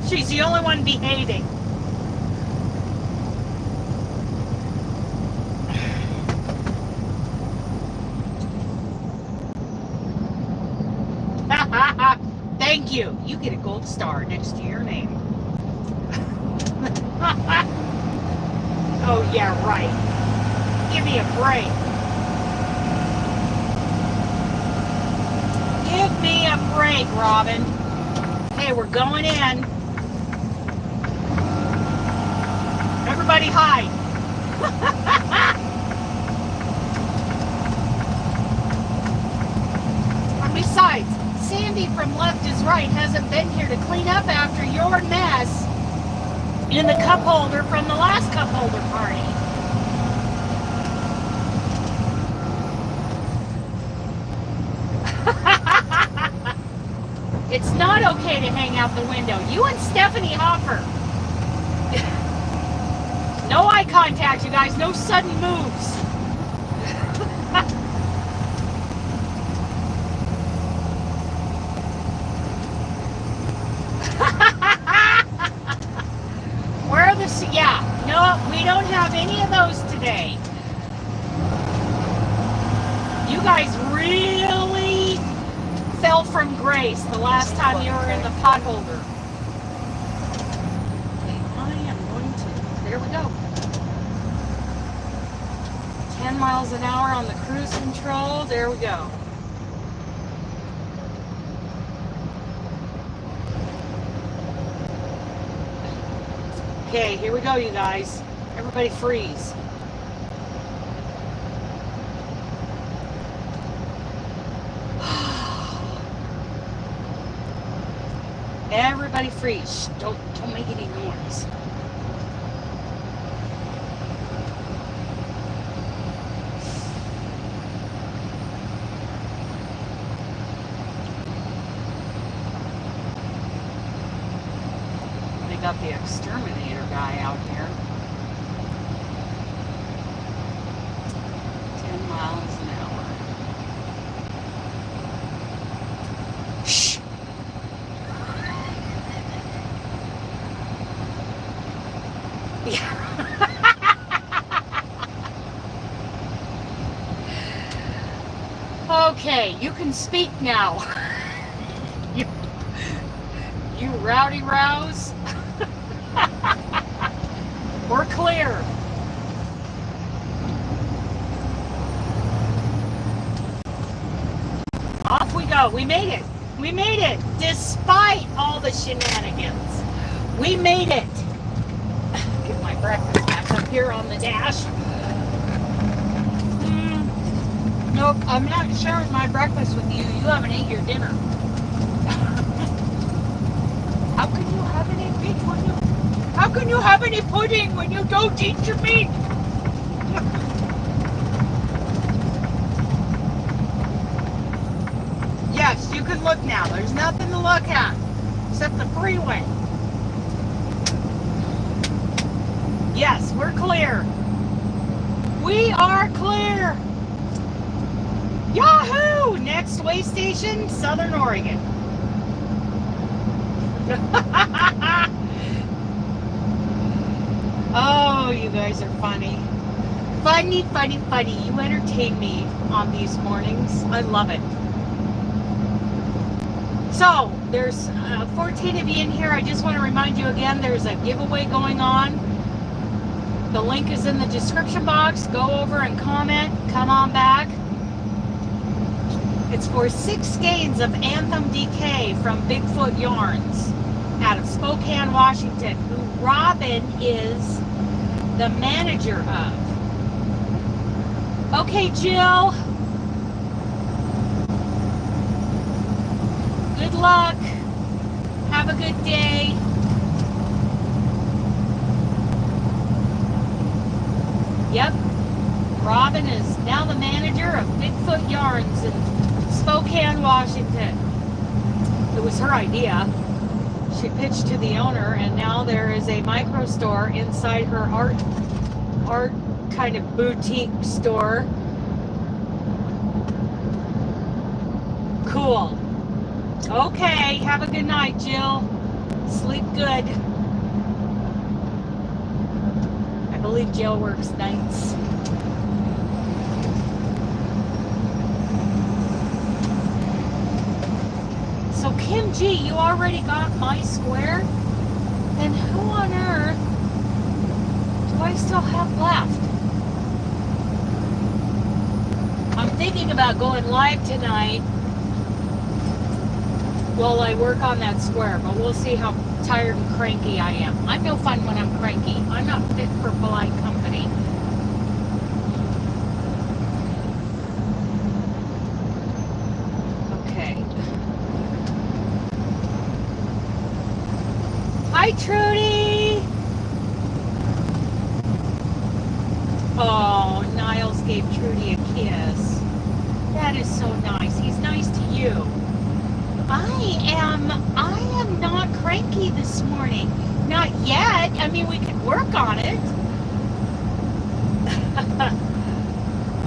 She's the only one behaving. Thank you. You get a gold star next to your name. Oh, yeah, right. Give me a break. Give me a break, Robin. Okay, we're going in. Everybody hide. And besides, Sandy from Left is Right hasn't been here to clean up after your mess in the cup holder from the last cup holder party. It's not okay to hang out the window. You and Stephanie Hoffer. No eye contact, you guys. No sudden moves. Where are the... Yeah. No, we don't have any of those today. You guys really fell from grace the last time you were in the pot holder. Okay, I am going to... There we go. 10 miles an hour on the cruise control. There we go. Okay, here we go, you guys. Everybody freeze. Everybody freeze. Don't make any noise. They got the exterminator guy out here. 10 miles an hour. Shh. Okay, you can speak now. You rowdy rouse. We're clear. Off we go. We made it. We made it. Despite all the shenanigans. We made it. Get my breakfast back up here on the dash. Nope, I'm not sharing my breakfast with you. You haven't ate your dinner. How can you have any meat when you... How can you have any pudding when you don't eat your meat? Yes, you can look now. There's nothing to look at except the freeway. Yes, we're clear. We are clear. Yahoo! next way station, Southern Oregon. Oh, you guys are funny. Funny, funny, funny. You entertain me on these mornings. I love it. So, there's 14 of you in here. I just want to remind you again, there's a giveaway going on. The link is in the description box. Go over and comment. Come on back. It's for 6 skeins of Anthem DK from Bigfoot Yarns out of Spokane, Washington, who Robin is the manager of. Okay, Jill. Good luck. Have a good day. Yep. Robin is now the manager of Bigfoot Yarns in Spokane, Washington. It was her idea. She pitched to the owner, and now there is a micro store inside her art kind of boutique store. Cool. Okay, have a good night, Jill. Sleep good. I believe Jill works nights. So Kim G, you already got my square? Then who on earth do I still have left? I'm thinking about going live tonight while I work on that square, but we'll see how tired and cranky I am. I'm no fun when I'm cranky. I'm not fit for polite company. Okay. Hi, Trudy! Oh, Niles gave Trudy a kiss. That is so nice. He's nice to you. I am not cranky this morning. Not yet. I mean, we could work on it.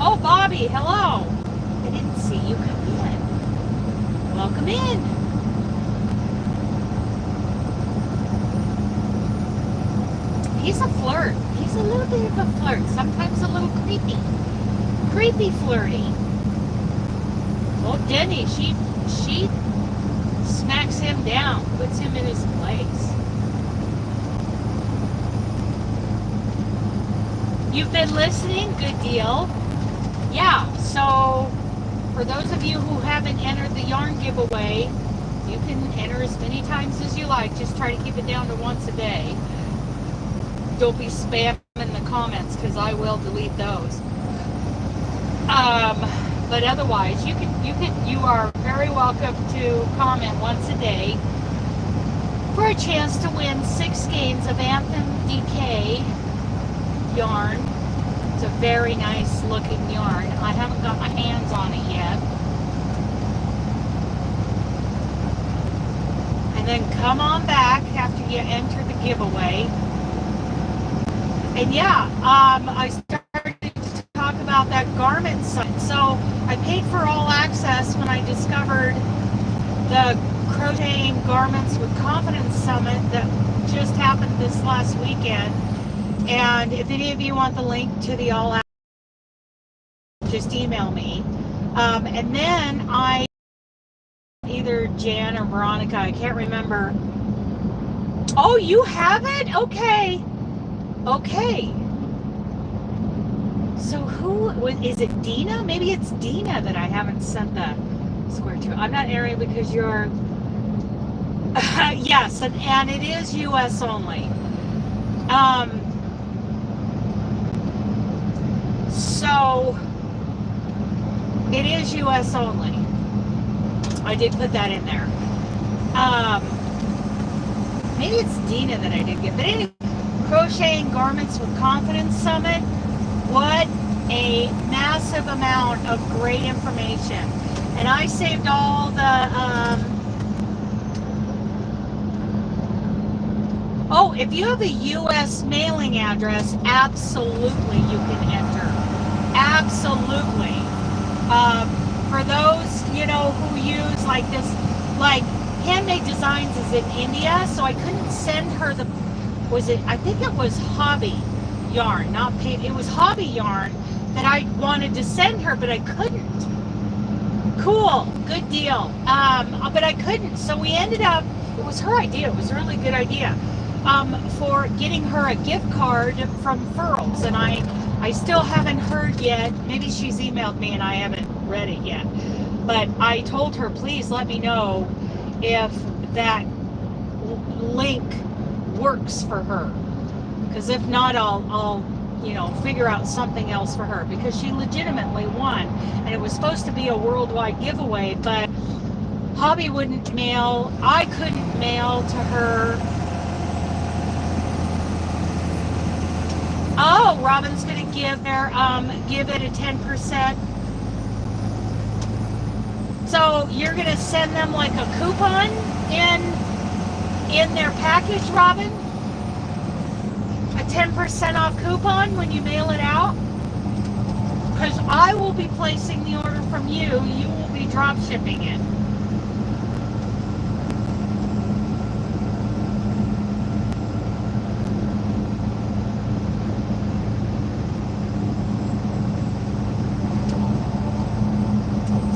Oh, Bobby, hello. I didn't see you come in. Welcome in. He's a flirt. He's a little bit of a flirt. Sometimes a little creepy. Creepy flirty. Oh, Denny, she smacks him down, puts him in his place. You've been listening? Good deal. Yeah, so for those of you who haven't entered the yarn giveaway, you can enter as many times as you like. Just try to keep it down to once a day. Don't be spamming the comments, because I will delete those. But otherwise, you are very welcome to comment once a day for a chance to win 6 skeins of Anthem DK yarn. It's a very nice looking yarn. I haven't got my hands on it yet. And then come on back after you enter the giveaway. And yeah, I started to talk about that garment site. So I paid for all access when I discovered the Crocheting Garments with Confidence Summit that just happened this last weekend. And if any of you want the link to the all access, just email me. And then either Jan or Veronica, I can't remember. Oh, you have it? Okay. Okay. So who is it? Dina? Maybe it's Dina that I haven't sent the square to. I'm not airing because you're yes, and it is US only. So it is US only. I did put that in there. Maybe it's Dina that I did get, but anyway. Crocheting Garments with Confidence Summit. What a massive amount of great information. And I saved all the, oh, if you have a U.S. mailing address, absolutely you can enter. Absolutely. for those, you know, who use like this, like Handmade Designs is in India, so I couldn't send her the, I think it was hobby yarn, not paint, it was hobby yarn that I wanted to send her, but I couldn't. Cool, good deal. But I couldn't, so we ended up, it was her idea, it was a really good idea, for getting her a gift card from Furls, and I still haven't heard yet. Maybe she's emailed me and I haven't read it yet, but I told her, please let me know if that link works for her, because if not, I'll you know, figure out something else for her, because she legitimately won, and it was supposed to be a worldwide giveaway, but Hobby wouldn't mail, I couldn't mail to her. Oh, Robin's gonna give it a 10%. So you're gonna send them like a coupon in their package, Robin? A 10% off coupon when you mail it out? Because I will be placing the order from you. You will be drop shipping it.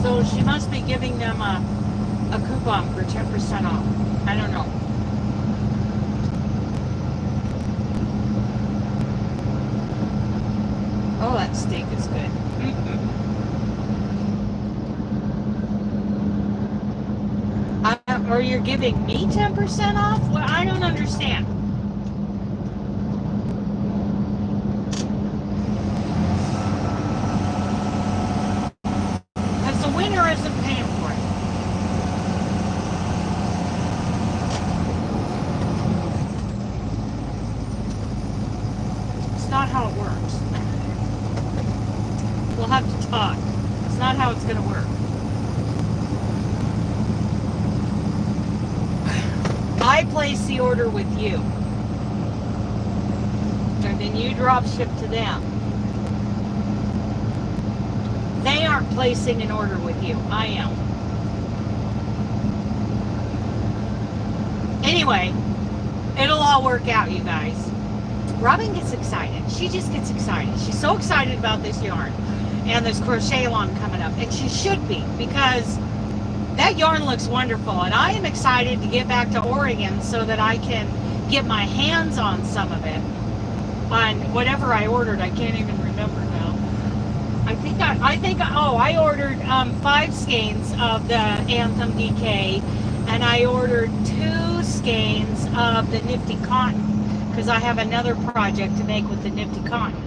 So she must be giving them a coupon for 10% off. I don't know. Oh, that steak is good. Or you're giving me 10% off? Well, I don't understand. Because the winner isn't paying for it. It's not how it works. We'll have to talk. It's not how it's going to work. I place the order with you, and then you drop ship to them. They aren't placing an order with you. I am. Anyway, it'll all work out, you guys. Robin gets excited. She just gets excited. She's so excited about this yarn and this crochet along coming up, and she should be, because that yarn looks wonderful, and I am excited to get back to Oregon so that I can get my hands on some of it, on whatever I ordered. I can't even remember now. I ordered 5 skeins of the Anthem DK, and I ordered 2 skeins of the Nifty Cotton, because I have another project to make with the Nifty Cotton.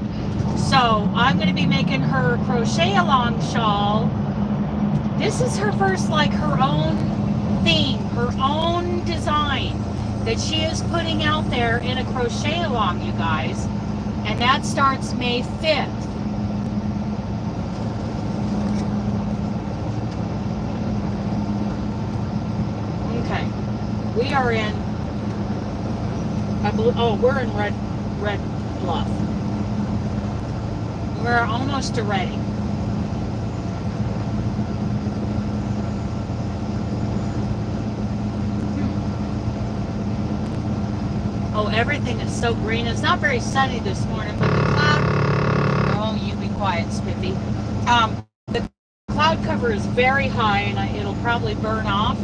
So I'm going to be making her a crochet along shawl. This is her first, like, her own theme, her own design that she is putting out there in a crochet along, you guys. And that starts May 5th. Okay. We are in, we're in Red Bluff. We're almost to Reading. Oh, everything is so green. It's not very sunny this morning, but the cloud... Oh, you be quiet, Spiffy. The cloud cover is very high, and it'll probably burn off.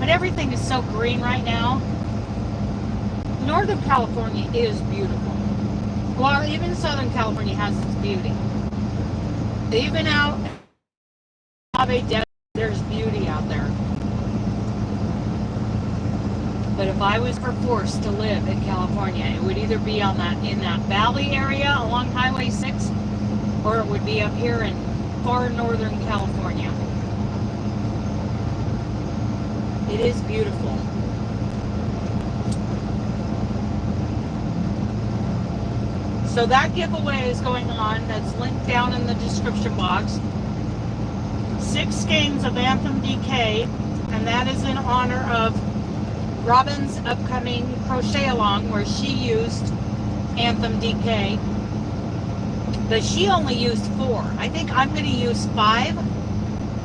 But everything is so green right now. Northern California is beautiful. Well, even Southern California has its beauty. Even out in the Mojave Desert, there's beauty out there. But if I was forced to live in California, it would either be on in that valley area along Highway 6, or it would be up here in far northern California. It is beautiful. So that giveaway is going on. That's linked down in the description box. 6 skeins of Anthem DK, and that is in honor of Robin's upcoming crochet along, where she used Anthem DK, but she only used 4. I think I'm going to use 5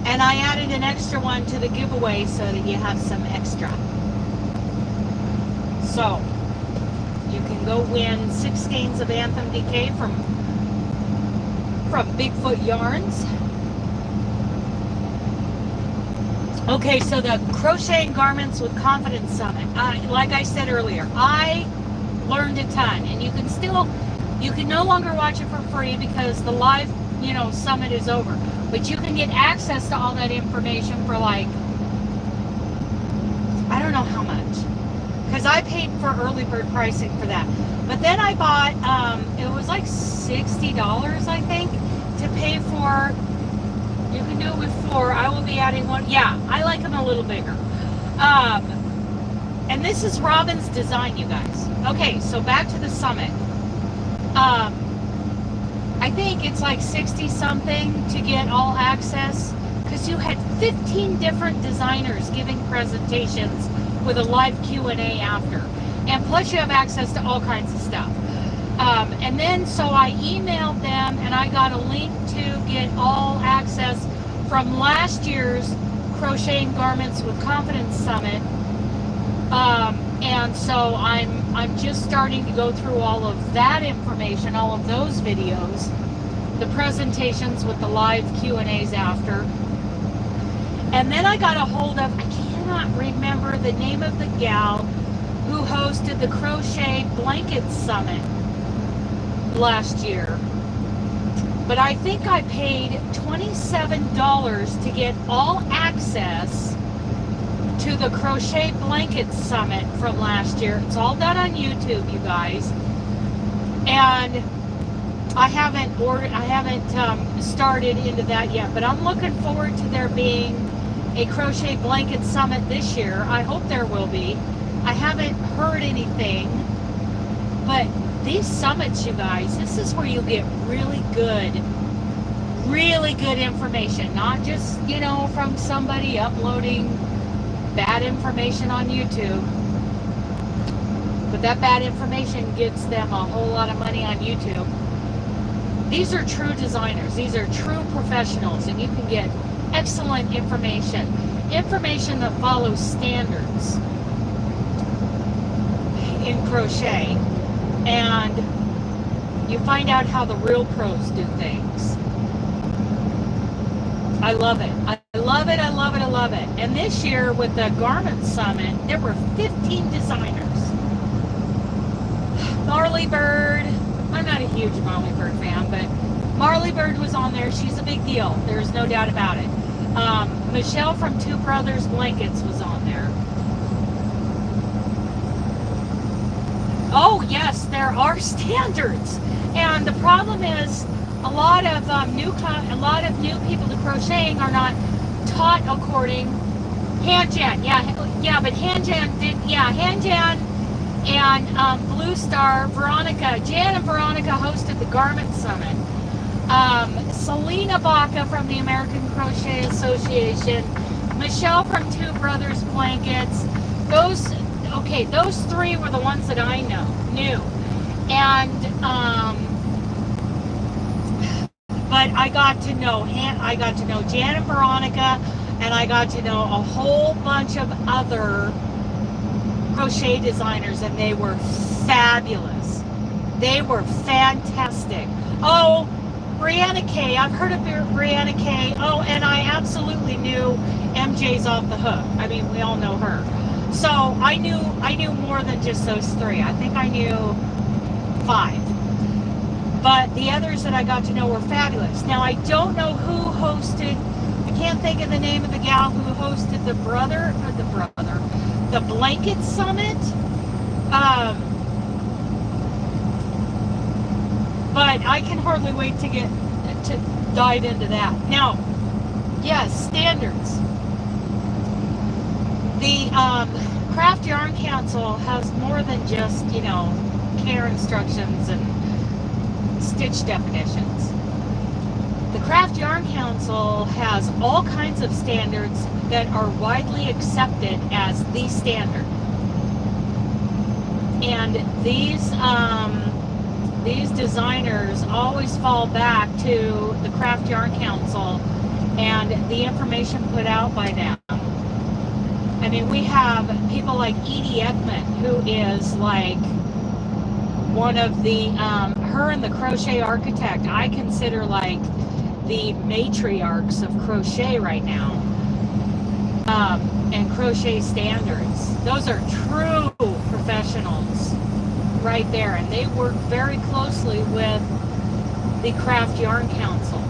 And I added an extra one to the giveaway so that you have some extra. So, you can go win 6 skeins of Anthem DK from Bigfoot Yarns. Okay, so the Crocheting Garments with Confidence Summit. Like I said earlier, I learned a ton, and you can no longer watch it for free because the live, summit is over. But you can get access to all that information for like, I don't know how much, because I paid for early bird pricing for that. But then I bought, it was like $60, I think, to pay for. You can do it with 4. I will be adding 1. Yeah, I like them a little bigger. And this is Robin's design, you guys. Okay, so back to the summit. I think it's like 60 something to get all access, because you had 15 different designers giving presentations with a live Q&A after. And plus you have access to all kinds of stuff. And then, so I emailed them and I got a link to get all access from last year's Crocheting Garments with Confidence Summit. And so I'm just starting to go through all of that information, all of those videos, the presentations with the live Q&As after. And then I got a hold of, I cannot remember the name of the gal who hosted the Crochet Blanket Summit last year, but I think I paid $27 to get all access to the Crochet Blanket Summit from last year. It's all done on YouTube, you guys, and I haven't started into that yet, but I'm looking forward to there being a Crochet Blanket Summit this year. I hope there will be. I haven't heard anything, but these summits, you guys, this is where you get really good information, not just, from somebody uploading bad information on YouTube, but that bad information gets them a whole lot of money on YouTube. These are true designers, these are true professionals, and you can get excellent information that follows standards in crochet. And you find out how the real pros do things. I love it. I love it. I love it. I love it. And this year with the Garment Summit, there were 15 designers. Marley Bird. I'm not a huge Marley Bird fan, but Marley Bird was on there. She's a big deal. There's no doubt about it. Michelle from Two Brothers Blankets was on there. Oh yes, there are standards, and the problem is a lot of new people to crocheting are not taught according. Hanjan, but Hanjan and Blue Star, Veronica, Jan and Veronica hosted the Garment Summit. Selena Baca from the American Crochet Association, Michelle from Two Brothers Blankets. Those 3 were the ones that I knew. And, but I got to know Jan and Veronica, and I got to know a whole bunch of other crochet designers, and they were fabulous. They were fantastic. Oh, Brianna K. I've heard of Brianna K. Oh, and I absolutely knew MJ's Off the Hook. I mean, we all know her. So I knew more than just those 3. I think I knew 5. But the others that I got to know were fabulous. Now I don't know who hosted, I can't think of the name of the gal who hosted the Blanket Summit. But I can hardly wait to dive into that. Now, yes, standards. The Craft Yarn Council has more than just, care instructions and stitch definitions. The Craft Yarn Council has all kinds of standards that are widely accepted as the standard. And these designers always fall back to the Craft Yarn Council and the information put out by them. I mean, we have people like Emmett, who is like one of the, her and the Crochet Architect, I consider like the matriarchs of crochet right now, and crochet standards. Those are true professionals right there, and they work very closely with the Craft Yarn Council.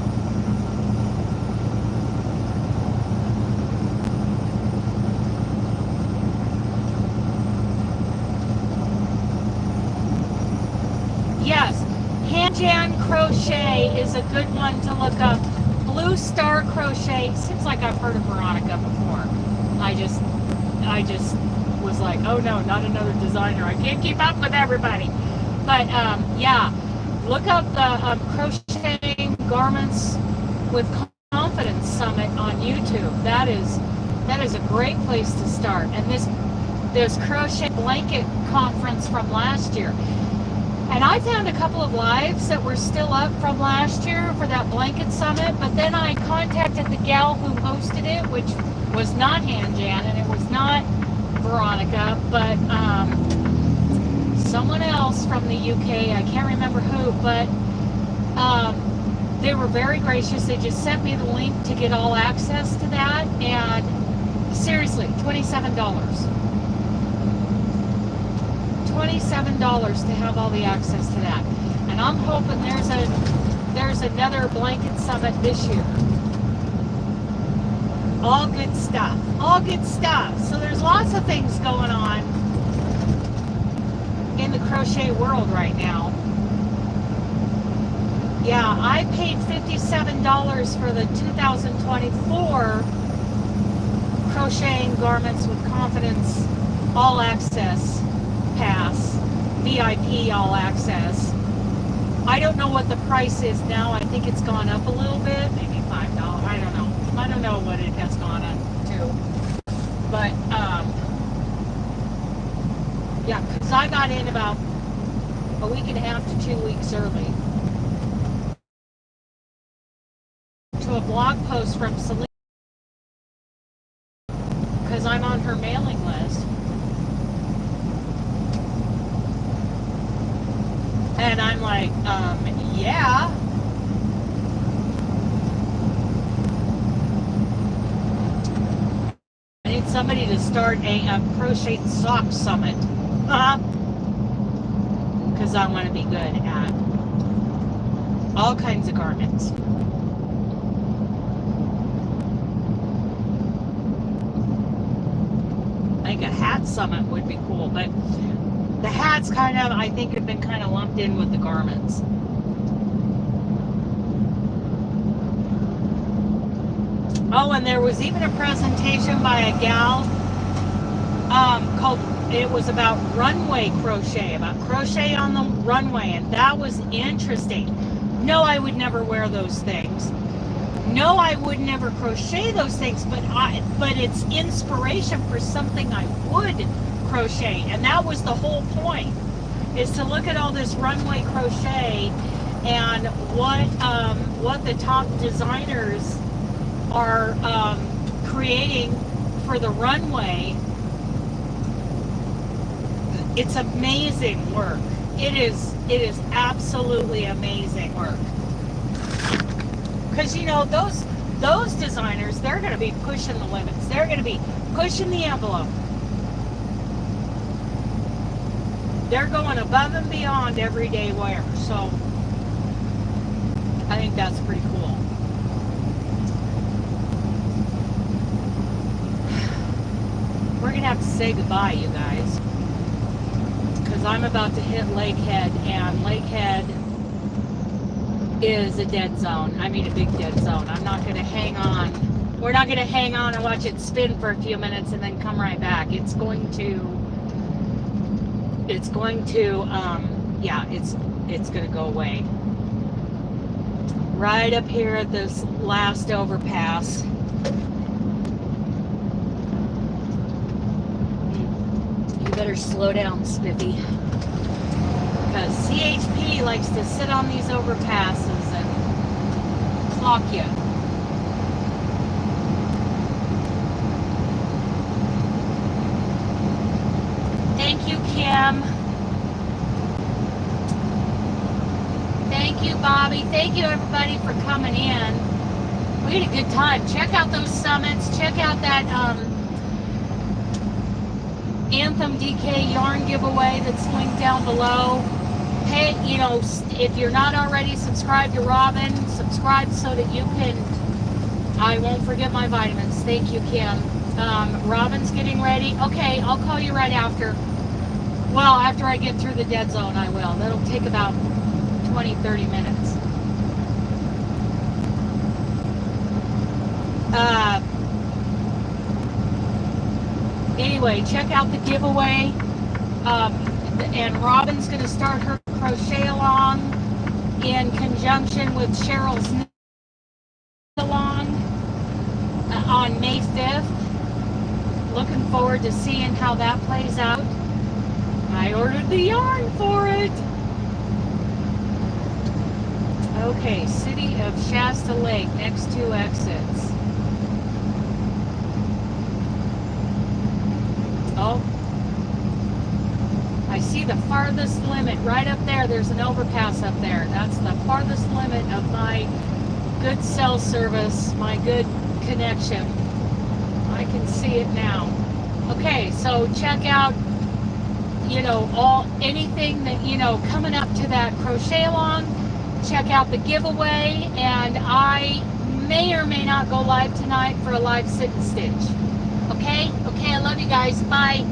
Yes, Hand Crochet is a good one to look up. Blue Star Crochet, seems like I've heard of Veronica before. I just was like, oh no, not another designer. I can't keep up with everybody. But yeah, look up the Crocheting Garments with Confidence Summit on YouTube. That is a great place to start. And this crochet blanket conference from last year. And I found a couple of lives that were still up from last year for that blanket summit, but then I contacted the gal who hosted it, which was not Hand Jan, and it was not Veronica, but someone else from the UK. I can't remember who, but they were very gracious. They just sent me the link to get all access to that, and seriously, $27. $27 to have all the access to that. And I'm hoping there's another blanket summit this year. All good stuff. All good stuff. So there's lots of things going on in the crochet world right now. Yeah, I paid $57 for the 2024 Crocheting Garments with Confidence All Access Pass, VIP All Access. I don't know what the price is now. I think it's gone up a little bit, maybe $5. I don't know. I don't know what it has gone up to. But yeah, because I got in about a week and a half to 2 weeks early to a blog post from Celine, because I'm on her mailing list. And I'm like, yeah. I need somebody to start a crochet sock summit. Because I want to be good at all kinds of garments. I think a hat summit would be cool, but the hats kind of, I think, have been kind of lumped in with the garments. Oh, and there was even a presentation by a gal called, it was about runway crochet, about crochet on the runway, and that was interesting. No, I would never wear those things. No, I would never crochet those things, but it's inspiration for something I would crochet, and that was the whole point, is to look at all this runway crochet and what the top designers are creating for the runway. It's amazing work. It is absolutely amazing work, because you know those designers, they're going to be pushing the limits, they're going to be pushing the envelope. They're going above and beyond everyday wear, so I think that's pretty cool. We're going to have to say goodbye, you guys, because I'm about to hit Lakehead, and Lakehead is a dead zone. I mean, a big dead zone. I'm not going to hang on. We're not going to hang on and watch it spin for a few minutes and then come right back. It's going to yeah, it's going to go away. Right up here at this last overpass. You better slow down, Spiffy. Because CHP likes to sit on these overpasses and clock you. Kim. Thank you, Bobby. Thank you, everybody, for coming in. We had a good time. Check out those summits. Check out that Anthem DK yarn giveaway that's linked down below. Hey, you know, if you're not already subscribed to Robin, subscribe so that you can, I won't forget my vitamins. Thank you, Kim. Robin's getting ready. Okay, I'll call you right after. Well, after I get through the dead zone, I will. That'll take about 20-30 minutes. Anyway, check out the giveaway. And Robin's going to start her crochet along in conjunction with Cheryl's knit along on May 5th. Looking forward to seeing how that plays out. I ordered the yarn for it. Okay, City of Shasta Lake, next 2 exits. Oh, I see the farthest limit right up there. There's an overpass up there. That's the farthest limit of my good cell service, my good connection. I can see it now. Okay, so check out, you know, anything that, you know, coming up to that crochet along. Check out the giveaway, and I may or may not go live tonight for a live sit and stitch. Okay, I love you guys. Bye.